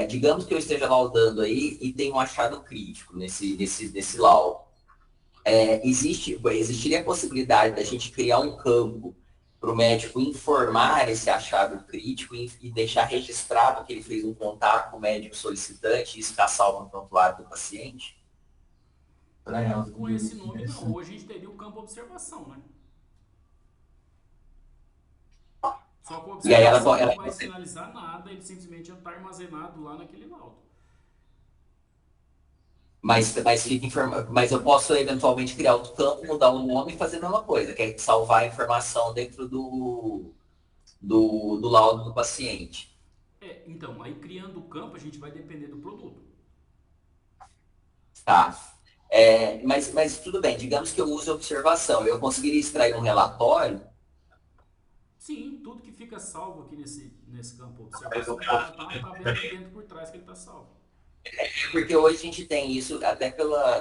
Digamos que eu esteja laudando aí e tenho um achado crítico nesse laudo. Existiria a possibilidade da gente criar um campo para o médico informar esse achado crítico e deixar registrado que ele fez um contato com o médico solicitante e isso está salvo no prontuário do paciente? Com esse nome, não. Hoje a gente teria o campo observação, né? Só que a observação não vai sinalizar nada, ele simplesmente já está armazenado lá naquele laudo. Mas eu posso eventualmente criar outro campo, mudar o nome e fazer a mesma coisa, que é salvar a informação dentro do laudo do paciente. Então, aí criando o campo, a gente vai depender do produto. Tá. Mas tudo bem, digamos que eu use observação, eu conseguiria extrair um relatório? Sim, tudo que fica salvo aqui nesse campo observação está aberto dentro por trás que ele está salvo. Porque hoje a gente tem isso, até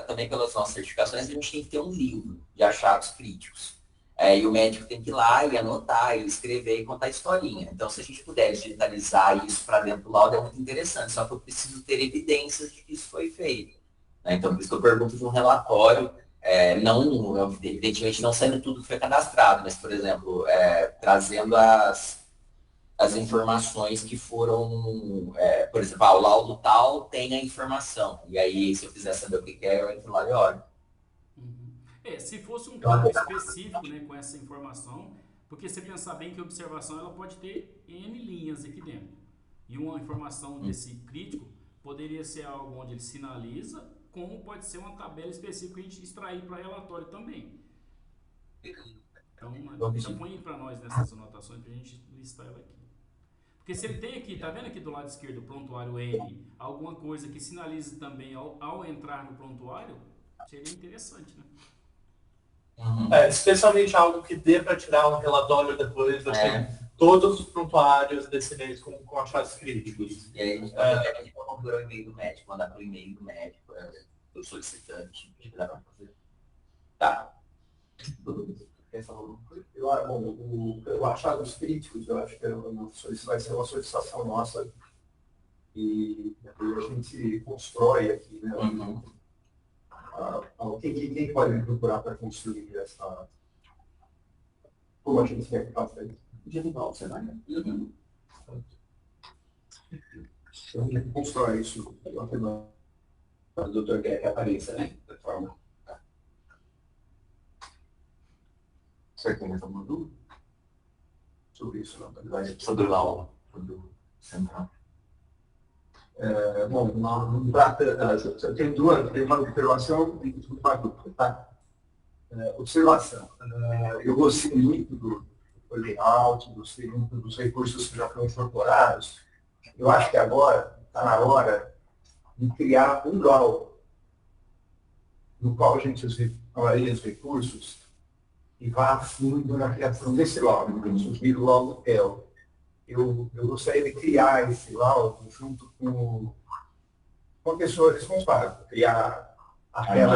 também pelas nossas certificações, a gente tem que ter um livro de achados críticos. E o médico tem que ir lá e anotar, e escrever e contar a historinha. Então, se a gente puder digitalizar isso para dentro do laudo, é muito interessante. Só que eu preciso ter evidências de que isso foi feito. Então, por isso que eu pergunto de um relatório, não, evidentemente não sendo tudo que foi cadastrado, mas, por exemplo, trazendo as informações que foram, por exemplo, o laudo tal tem a informação. E aí, se eu quiser saber o que é, eu entro lá e olho. Se fosse um campo específico, né, com essa informação, porque você pensar bem que a observação ela pode ter N linhas aqui dentro. E uma informação desse crítico poderia ser algo onde ele sinaliza, como pode ser uma tabela específica que a gente extrair para relatório também. Então, já põe para nós nessas anotações para a gente listar ela aqui. Porque se ele tem aqui, tá vendo aqui do lado esquerdo, prontuário N, alguma coisa que sinalize também ao entrar no prontuário, seria interessante, né? Especialmente algo que dê para tirar um relatório depois, todos os prontuários desse mês com achados críticos. E aí a gente pode configurar o e-mail do médico, mandar para o e-mail do médico, do solicitante, que dá para fazer. Tá. O achados críticos, eu acho que isso vai ser uma solicitação nossa e depois a gente constrói aqui, né? Quem pode me procurar para construir essa... Como a gente quer que faça isso? Individual, você vai, né? Então, a gente constrói isso. O doutor quer que apareça, né? Da forma. Você tem mais alguma dúvida? Sobre isso, não. Sobre o laudo, sobre o central. Bom, eu tenho uma observação e uma dúvida, tá? Observação. Eu gostei muito do layout, gostei muito dos recursos que já foram incorporados. Eu acho que agora está na hora de criar um DAO, no qual a gente avalia os recursos e vá a fundo na criação desse laudo, que eu sugiro logo eu gostaria de criar esse laudo junto com a pessoa responsável, criar a tela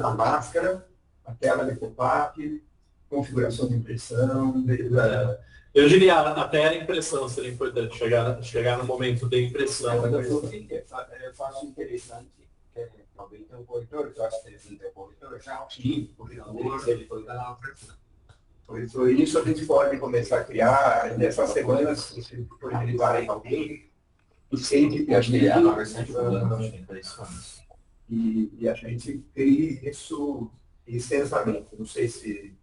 da máscara, a tela de pop-up, configuração de impressão. Eu diria até a impressão seria importante, chegar no momento da impressão. Eu faço interessante, talvez tem um corretor, eu acho interessante ter um corretor, já porque ele foi dar uma pressão. Por isso a gente pode começar a criar, nessas semanas, se disponibilizarem alguém, e sempre Eu acho que é uma versão e a gente cria isso extensamente. Não sei se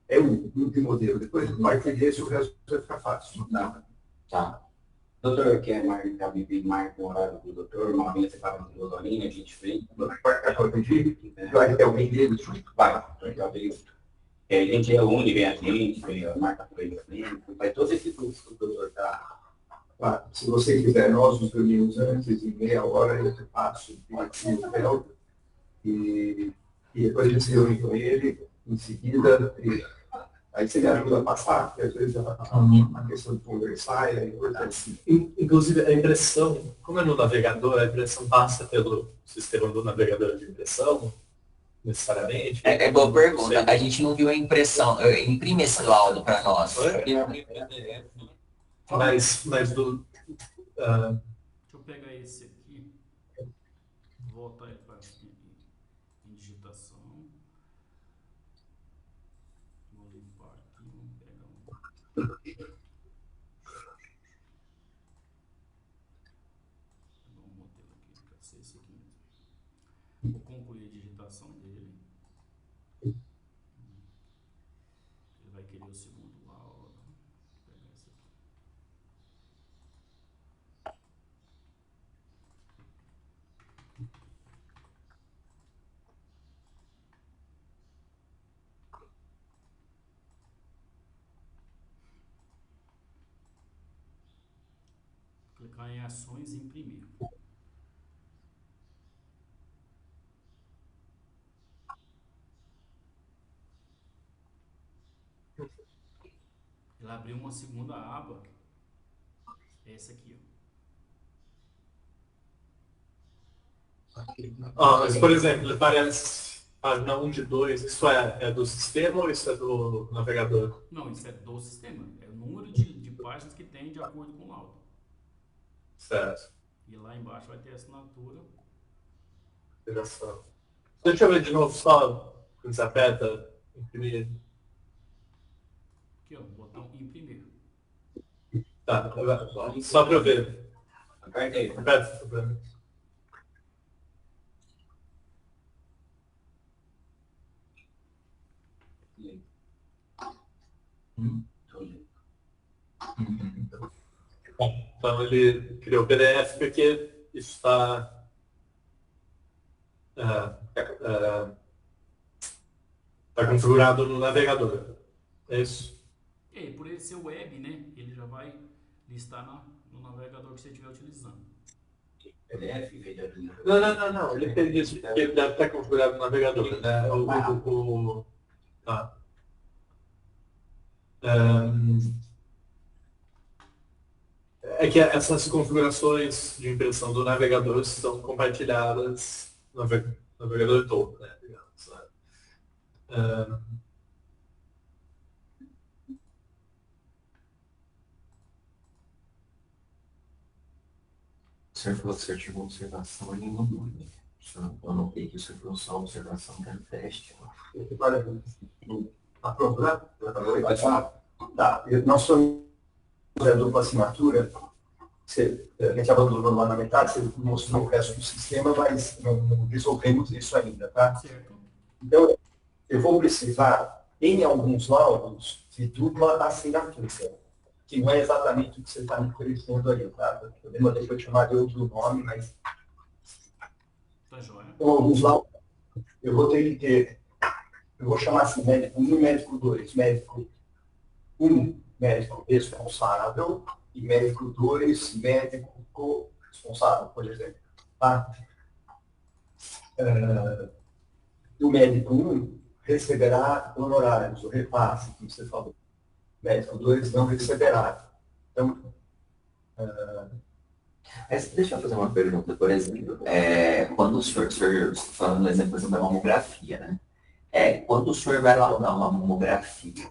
é um modelo. Depois, a partir desse, o resto vai ficar fácil. Tá. Doutor, quer marcar o horário do doutor? Normalmente você fala com o Dorinha, a gente vem. Vai ter alguém dele? Vai ter. E aí a gente reúne, vem a gente, marca por ele também, vai todo esse curso que o doutor está. Claro, se você quiser, nós nos reunimos antes, em meia hora, eu te passo o papel e depois a gente se reúne com ele, em seguida, Aí você me ajuda a passar, porque às vezes a questão do conversar é importante. Inclusive, a impressão, como é no navegador, a impressão passa pelo sistema do navegador de impressão, necessariamente. É boa pergunta. A gente não viu a impressão. Imprime esse laudo para nós. Mas do... Deixa eu pegar esse aqui, voltar ele para em digitação. Vou limpar aqui, vamos pegar um modelo aqui, pode ser esse aqui mesmo. Vou concluir a digitação dele. Ele vai querer o segundo laudo. Vou pegar esse aqui. Clicar em ações e imprimir. Ele abriu uma segunda aba, essa aqui, ó. Mas, por exemplo, ele parece página 1 de 2, isso é do sistema ou isso é do navegador? Não, isso é do sistema. É o número de páginas que tem de acordo com o laudo. Certo. E lá embaixo vai ter a assinatura. Interação. Deixa eu ver de novo só, quando você aperta, imprimir. Aqui, ó, botão imprimir. Tá, só para eu ver. Apertei. Aperta para mim. Então ele criou o PDF porque isso está configurado no navegador. É isso? E aí, por ele ser web, né? Ele já vai listar no navegador que você estiver utilizando. PDF, Não. Ele fez isso porque ele deve estar configurado no navegador, né? Tá. É que essas configurações de impressão do navegador são compartilhadas no navegador todo, né? Digamos, né? O senhor falou que o senhor tinha uma observação ali no nome. Eu notei que o senhor falou só observação que era teste. A procura, pode falar? Tá, nós somos a dupla assinatura, a gente abandonou lá na metade, você mostrou o resto do sistema, mas não resolvemos isso ainda, tá? Certo. Então, eu vou precisar, em alguns laudos, de dupla assinatura, que não é exatamente o que você está me oferecendo aí, tá? Eu demorei para chamar de outro nome, mas... Tá joia. Então, alguns laudos, eu vou ter que ter, eu vou chamar assim, médico 1 e médico 2, médico 1, médico responsável, e médico 2, médico co-responsável, por exemplo. Tá? O médico 1 receberá honorários, o repasse, como você falou. O médico 2 não receberá. Então, deixa eu fazer uma pergunta, por exemplo. Quando o senhor falando no exemplo da mamografia, né? Quando o senhor vai laudar uma mamografia,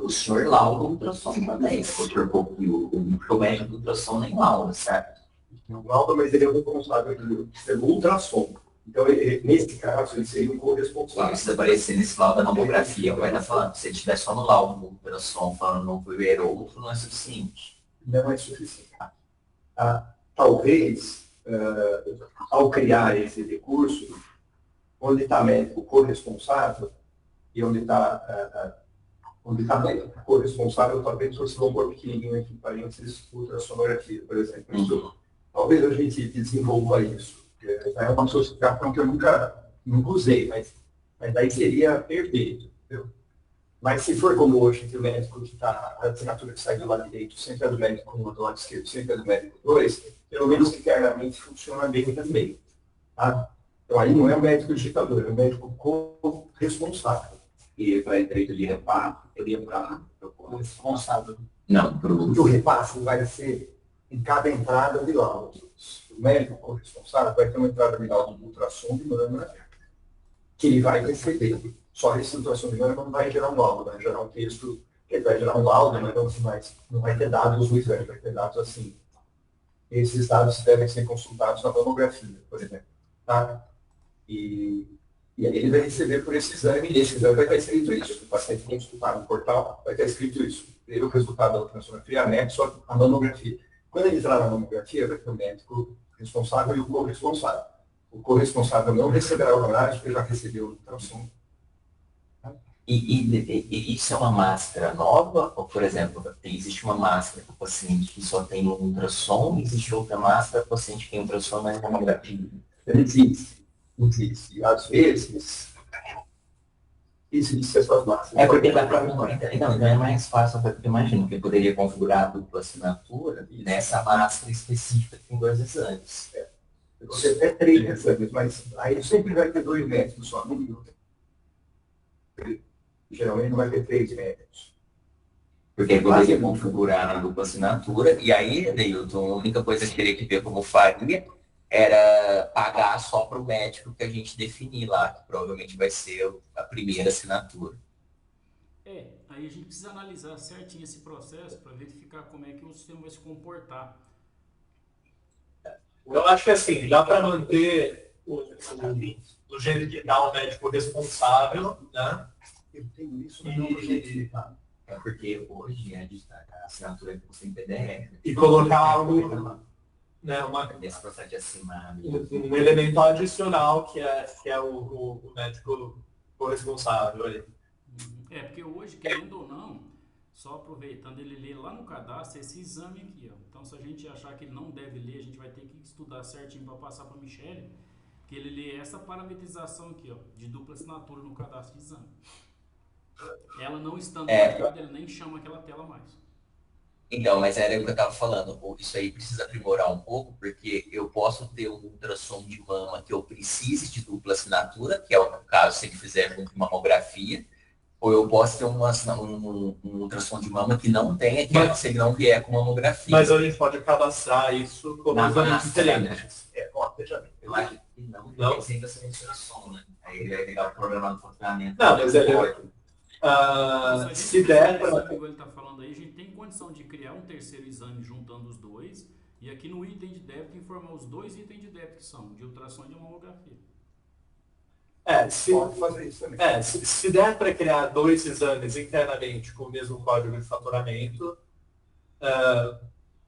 o senhor lauda o ultrassom também, se o senhor concluiu o médico do ultrassom nem lauda, certo? Não lauda, mas ele é o responsável pelo ultrassom. Então, nesse caso, ele seria um corresponsável. Se aparecer nesse laudo da mamografia, vai estar falando, se ele estiver só no laudo do ultrassom, falando no primeiro ou outro, não é suficiente. Não é suficiente. Talvez, ao criar esse recurso, onde está médico corresponsável e onde está médico corresponsável, talvez fosse um pouco pequenininho aqui, parênteses, ultrassonografia, por exemplo. Então, talvez a gente desenvolva isso. É uma associação que eu nunca usei, mas daí seria perfeito. Entendeu? Mas se for como hoje, que o médico que está, a assinatura que sai do lado direito sempre é do médico 1, do lado esquerdo sempre é do médico 2, pelo menos internamente funciona bem também. Tá? Então aí não é o médico digitador, é o médico corresponsável. e vai direito de reparo, seria para o responsável. Não, Porque o repasse vai ser em cada entrada de laudos. O médico ou responsável vai ter uma entrada de laudo de ultrassom de mama que ele vai receber. Só esse ultrassom de mama não vai gerar um laudo, vai gerar um texto, que ele vai gerar um laudo, mas não vai ter dados do exame, vai ter dados assim. Esses dados devem ser consultados na mamografia, por exemplo. Tá? E aí ele vai receber por esse exame, e nesse exame vai estar escrito isso. O paciente consultar no portal, vai estar escrito isso. O resultado da ultrassonografia anexo à mamografia. Quando ele entrar na mamografia, vai ter o médico responsável e o corresponsável. O corresponsável não receberá honorários, porque já recebeu o ultrassom. E isso é uma máscara nova? Ou, por exemplo, existe uma máscara para o paciente que só tem um ultrassom, existe outra máscara para o paciente que tem ultrassom, mas mamografia? Existe. Às vezes, existe essas máscaras. Porque dá para não, então é mais fácil, porque imagino que eu poderia configurar a dupla assinatura nessa máscara específica que tem 2 exames. Você até 3 exames, mas aí sempre vai ter 2 médicos só. Geralmente não vai ter 3 médicos. Porque eu poderia configurar na dupla assinatura, e aí, Deilton, a única coisa que teria que ver como faria era pagar só para o médico que a gente definir lá, que provavelmente vai ser a primeira assinatura. Aí a gente precisa analisar certinho esse processo para verificar como é que o sistema vai se comportar. Eu acho que assim, dá para manter do jeito que dá o médico responsável, né? Eu tenho isso no meu projeto. É porque hoje a assinatura é em PDF. E colocar algo, né, Nesse processo de assinar. um elemento adicional que é o médico corresponsável ali. Porque hoje, querendo ou não, só aproveitando, ele lê lá no cadastro esse exame aqui, ó. Então, se a gente achar que ele não deve ler, a gente vai ter que estudar certinho para passar para a Michele, que ele lê essa parametrização aqui, ó, de dupla assinatura no cadastro de exame. Ela não estando marcada, ele nem chama aquela tela mais. Então, mas era o que eu estava falando. Isso aí precisa aprimorar um pouco, porque eu posso ter um ultrassom de mama que eu precise de dupla assinatura, que é o caso se ele fizer com mamografia, ou eu posso ter um ultrassom de mama que não tenha, se ele não vier com mamografia. Mas a gente pode cadastrar isso como exames diferentes. Veja bem, eu acho que não tem sempre essa mensuração, né? Aí ele vai pegar o problema do funcionamento. Não, mas se der para ele está falando aí, a gente tem condição de criar um terceiro exame juntando os dois, e aqui no item de débito informar os 2 itens de débito que são de ultrassom e de mamografia. Pode fazer isso também. Se der para criar 2 exames internamente com o mesmo código de faturamento,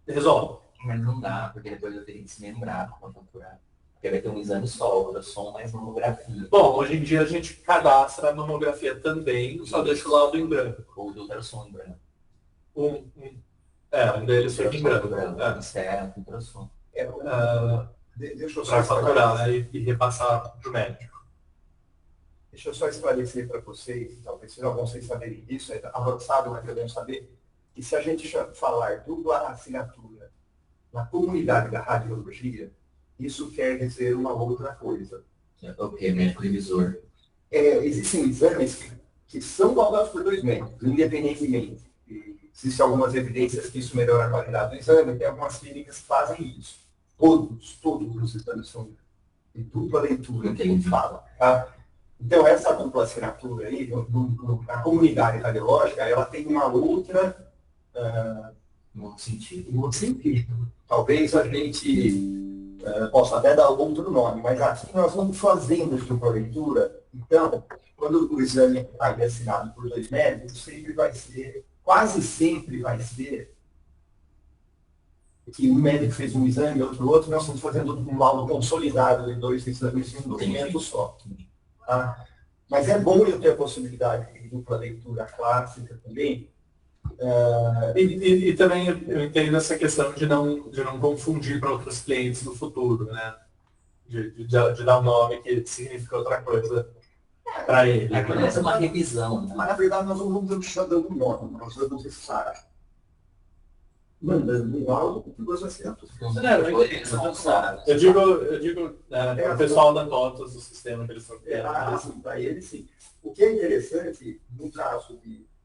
resolve. Mas não dá, porque depois eu teria que se lembrar para faturar. Porque vai ter um exame só, ultrassom mais mamografia. Bom, hoje em dia a gente cadastra a mamografia também, só deixa o laudo em branco. Ou do ultrassom em branco. Um deles fica em branco. Isso é ultrassom. Deixa eu só Para faturar, né, e repassar para o médico. Deixa eu só esclarecer para vocês, talvez seja bom vocês saberem disso, é avançado, mas devemos saber, que se a gente falar dupla assinatura na comunidade da radiologia, isso quer dizer uma outra coisa. Ok, médico revisor. Existem exames que são validados por 2 médicos, independentemente. Existem algumas evidências que isso melhora a qualidade do exame, tem algumas clínicas que fazem isso. Todos os exames são de dupla leitura, que a gente fala. Tá? Então, essa dupla assinatura aí, a comunidade radiológica, ela tem uma outra... Em outro sentido. Em outro sentido. Talvez a gente possa até dar outro nome, mas aqui nós vamos fazendo dupla leitura. Então, quando o exame está assinado por 2 médicos, quase sempre vai ser que um médico fez um exame, outro, nós estamos fazendo um laudo consolidado de 2 exames em um documento só. Tá? Mas é bom eu ter a possibilidade de dupla leitura clássica também. E também eu entendo essa questão de não confundir para outros clientes no futuro, né? De dar um nome que significa outra coisa para ele. Essa é uma revisão. Mas na verdade nós não vamos estar dando um nome, nós vamos estar mandando um laudo com 2 assinaturas. Eu digo o pessoal da TOTAS, do sistema que eles estão criando. Para ele sim. O que é interessante, no caso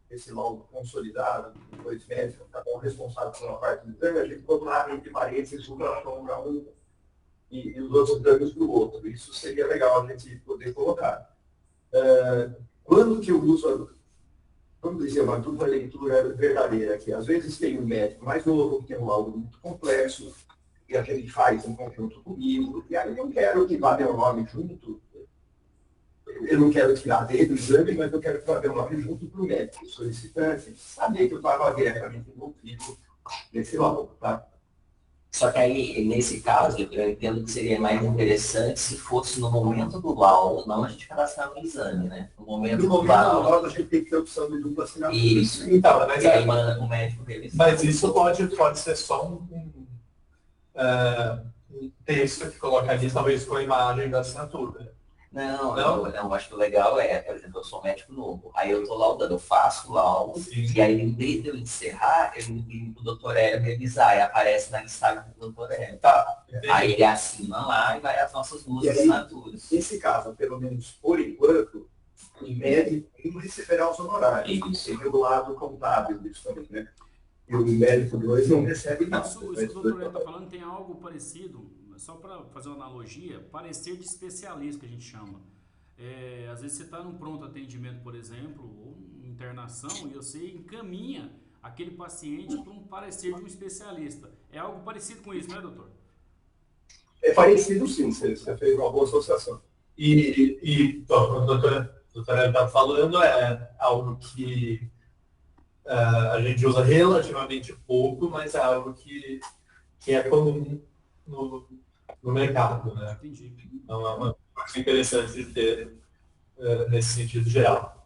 desse laudo consolidado, dois médicos, cada um responsável por uma parte do exame, a gente colocar entre parênteses uma para um e os outros exames para o outro. Isso seria legal a gente poder colocar. Quando que eu uso, vamos dizer, uma dupla leitura verdadeira, que às vezes tem um médico mais novo, que tem um laudo muito complexo, e a gente faz em conjunto comigo, e aí eu quero que vá meu nome junto. Eu não quero tirar dele do exame, mas eu quero que vá meu nome junto para o médico solicitante, saber que eu estava diretamente envolvido nesse laudo, tá? Só que aí, nesse caso, eu entendo que seria mais interessante se fosse no momento do laudo, não a gente cadastrar no exame, né? No momento do laudo, a gente tem que ter opção de dupla assinatura. Isso. Então, mas E aí manda o médico revisar. Mas isso pode ser só um texto que colocaria, talvez, com a imagem da assinatura. Não, eu acho que o legal é, por exemplo, eu sou médico novo, aí eu estou laudando, eu faço o laudo, e aí em vez de eu encerrar, eu envio para o doutor Hélio revisar, e aparece na listagem do doutor Hélio. Tá. Aí ele assina lá e vai as nossas duas assinaturas. Nesse caso, pelo menos por enquanto, em média, um receberá os honorários. Isso. Tem regulado contábil disso também, né? E o médico 2 não recebe nada. Isso que o doutor Hélio está falando tem algo parecido, só para fazer uma analogia, parecer de especialista que a gente chama. Às vezes você está num pronto atendimento, por exemplo, ou internação, e você encaminha aquele paciente para um parecer de um especialista. É algo parecido com isso, não é, doutor? É parecido sim, você fez uma boa associação. Bom, o doutor está falando é algo que a gente usa relativamente pouco, mas é algo que é comum no mercado, né? Entendi. Então é uma coisa interessante de ter nesse sentido geral.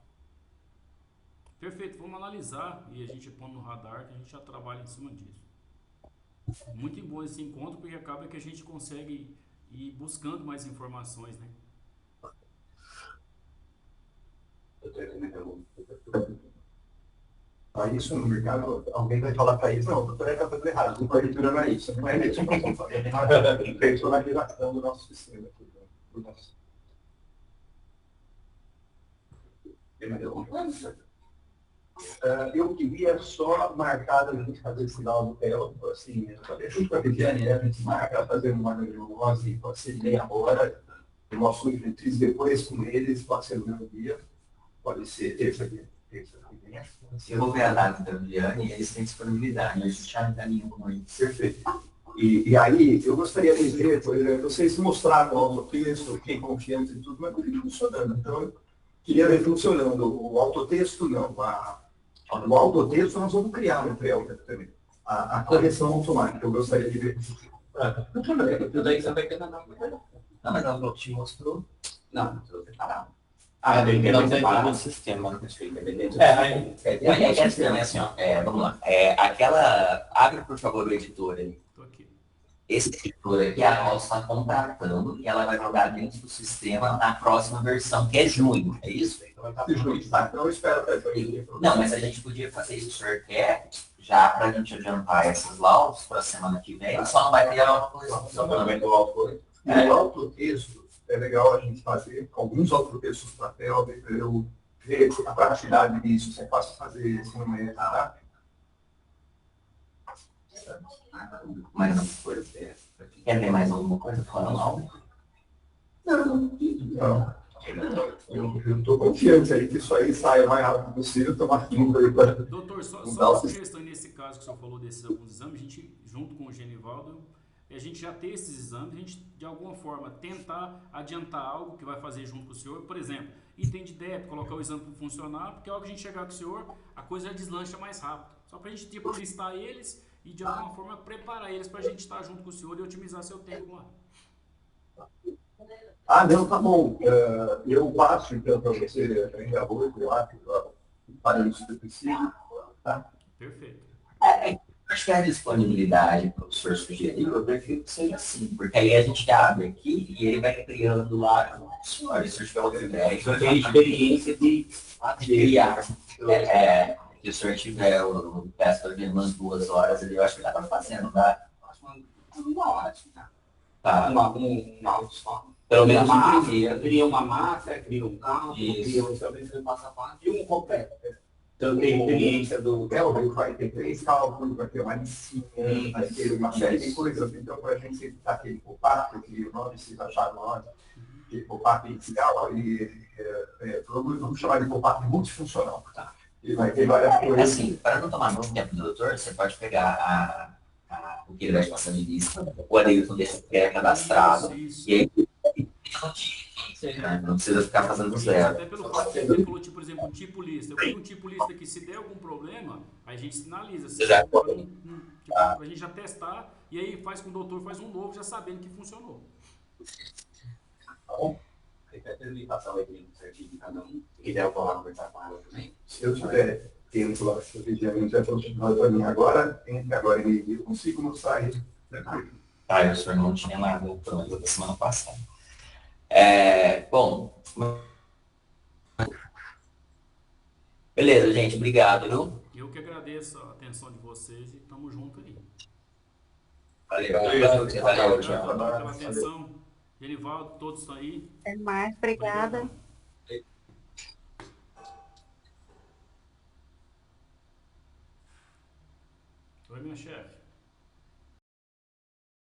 Perfeito, vamos analisar e a gente põe no radar que a gente já trabalha em cima disso. Muito bom esse encontro, porque acaba que a gente consegue ir buscando mais informações, né? Isso no mercado, alguém vai falar para isso, não, o doutor está fazendo errado, não pode ignorar isso, não é mesmo que estamos fazendo, é personalização do nosso sistema. Eu queria só marcar a gente fazer esse laudo dela, assim, junto com a Viviane, a gente marca fazendo uma neurose, pode ser meia hora, o nosso diretriz depois com eles, pode ser no mesmo dia, pode ser terça-feira. Se eu vou ver a data da Viviane, eles têm disponibilidade, a gente já encaminha com eles. Perfeito. E aí, eu gostaria de ver, por exemplo, vocês mostraram o autotexto, fiquei confiante e tudo, mas não vi funcionando. Então, eu queria ver funcionando. O autotexto, não. O autotexto nós vamos criar no Trello também. A correção automática, eu gostaria de ver. Tudo aí você vai ter na Não, mas ela te mostrou. Não, estou preparado. Não tem no sistema. Vamos lá. Abre, por favor, o editor aí. Estou aqui. Esse editor aqui, a Rosa está contratando e ela vai jogar dentro do sistema na próxima versão, que é junho, é isso? Não espero até junho. Não, mas a gente podia fazer isso, o senhor quer, já para a gente adiantar essas laudas para a semana que vem, só não vai ter a autocorreção. O autotexto é legal a gente fazer alguns autotextos para a tela, para eu ver a praticidade disso, se é fácil fazer, se não é, tá? Mais alguma coisa? Quer ver mais alguma coisa falando algo? Não. Eu estou confiante aí que isso aí saia o mais rápido possível, tomar tempo aí para... Doutor, só uma sugestão nesse caso que o senhor falou desses alguns exames, a gente, junto com o Genivaldo, a gente já ter esses exames, a gente, de alguma forma, tentar adiantar algo que vai fazer junto com o senhor. Por exemplo, item de débito, colocar o exame para funcionar, porque ao que a gente chegar com o senhor, a coisa já deslancha mais rápido. Só para a gente tipo, listar eles e, de alguma forma, preparar eles para a gente estar junto com o senhor e otimizar seu tempo lá. Não, tá bom. Eu passo, então, para você ainda hoje, eu acho, para isso que preciso. Tá? Perfeito. Acho que a disponibilidade que o professor sugeriu, eu prefiro que seja assim, porque aí a gente abre aqui e ele vai criando lá com o senhor, se o senhor tiver outra ideia, se o senhor tem experiência de criar. Se o senhor tiver o teste de umas 2 horas ali, eu acho que dá para fazer, não dá? Uma hora, assim, tá? Tá. Uma só. Pelo menos uma máquina, imprimir. cria uma máquina, cria um carro, Isso. cria um estabelecimento passo a passo e um completo. Então tem experiência do... Vai ter 3 cálculos, vai ter uma listinha, vai ter uma série de coisas. Então, para a gente evitar aquele pop-up, que o nome se achar nome, aquele pop-up inicial, vamos chamar de pop-up multifuncional. Tá? E vai ter várias coisas. Assim, para não tomar muito tempo do doutor, você pode pegar o que ele vai te passando de lista, o Adeilton deixa que é cadastrado, Isso. e aí não precisa ficar fazendo do zero. Até pelo fato que ele falou, tipo, por exemplo, um tipo lista. Eu tenho um tipo lista que se der algum problema, a gente sinaliza. Assim, Já. pra gente já testar, e aí faz com o doutor, faz um novo, já sabendo que funcionou. Bom, ele passar o e-mail certinho de cada um. Se quiser, eu vou lá conversar com ela também. Se eu tiver tempo lá, se eu fizer, já continuar para mim agora, entre agora e meio-dia, eu consigo mostrar ele. Ah, o senhor não tinha nada, pelo menos da semana passada. Bom, beleza, gente, obrigado, viu? Eu que agradeço a atenção de vocês e tamo junto aí. Valeu, Obrigado valeu, tchau. pela atenção. Genivaldo, todos estão aí. Até mais, obrigada. Oi, minha chefe.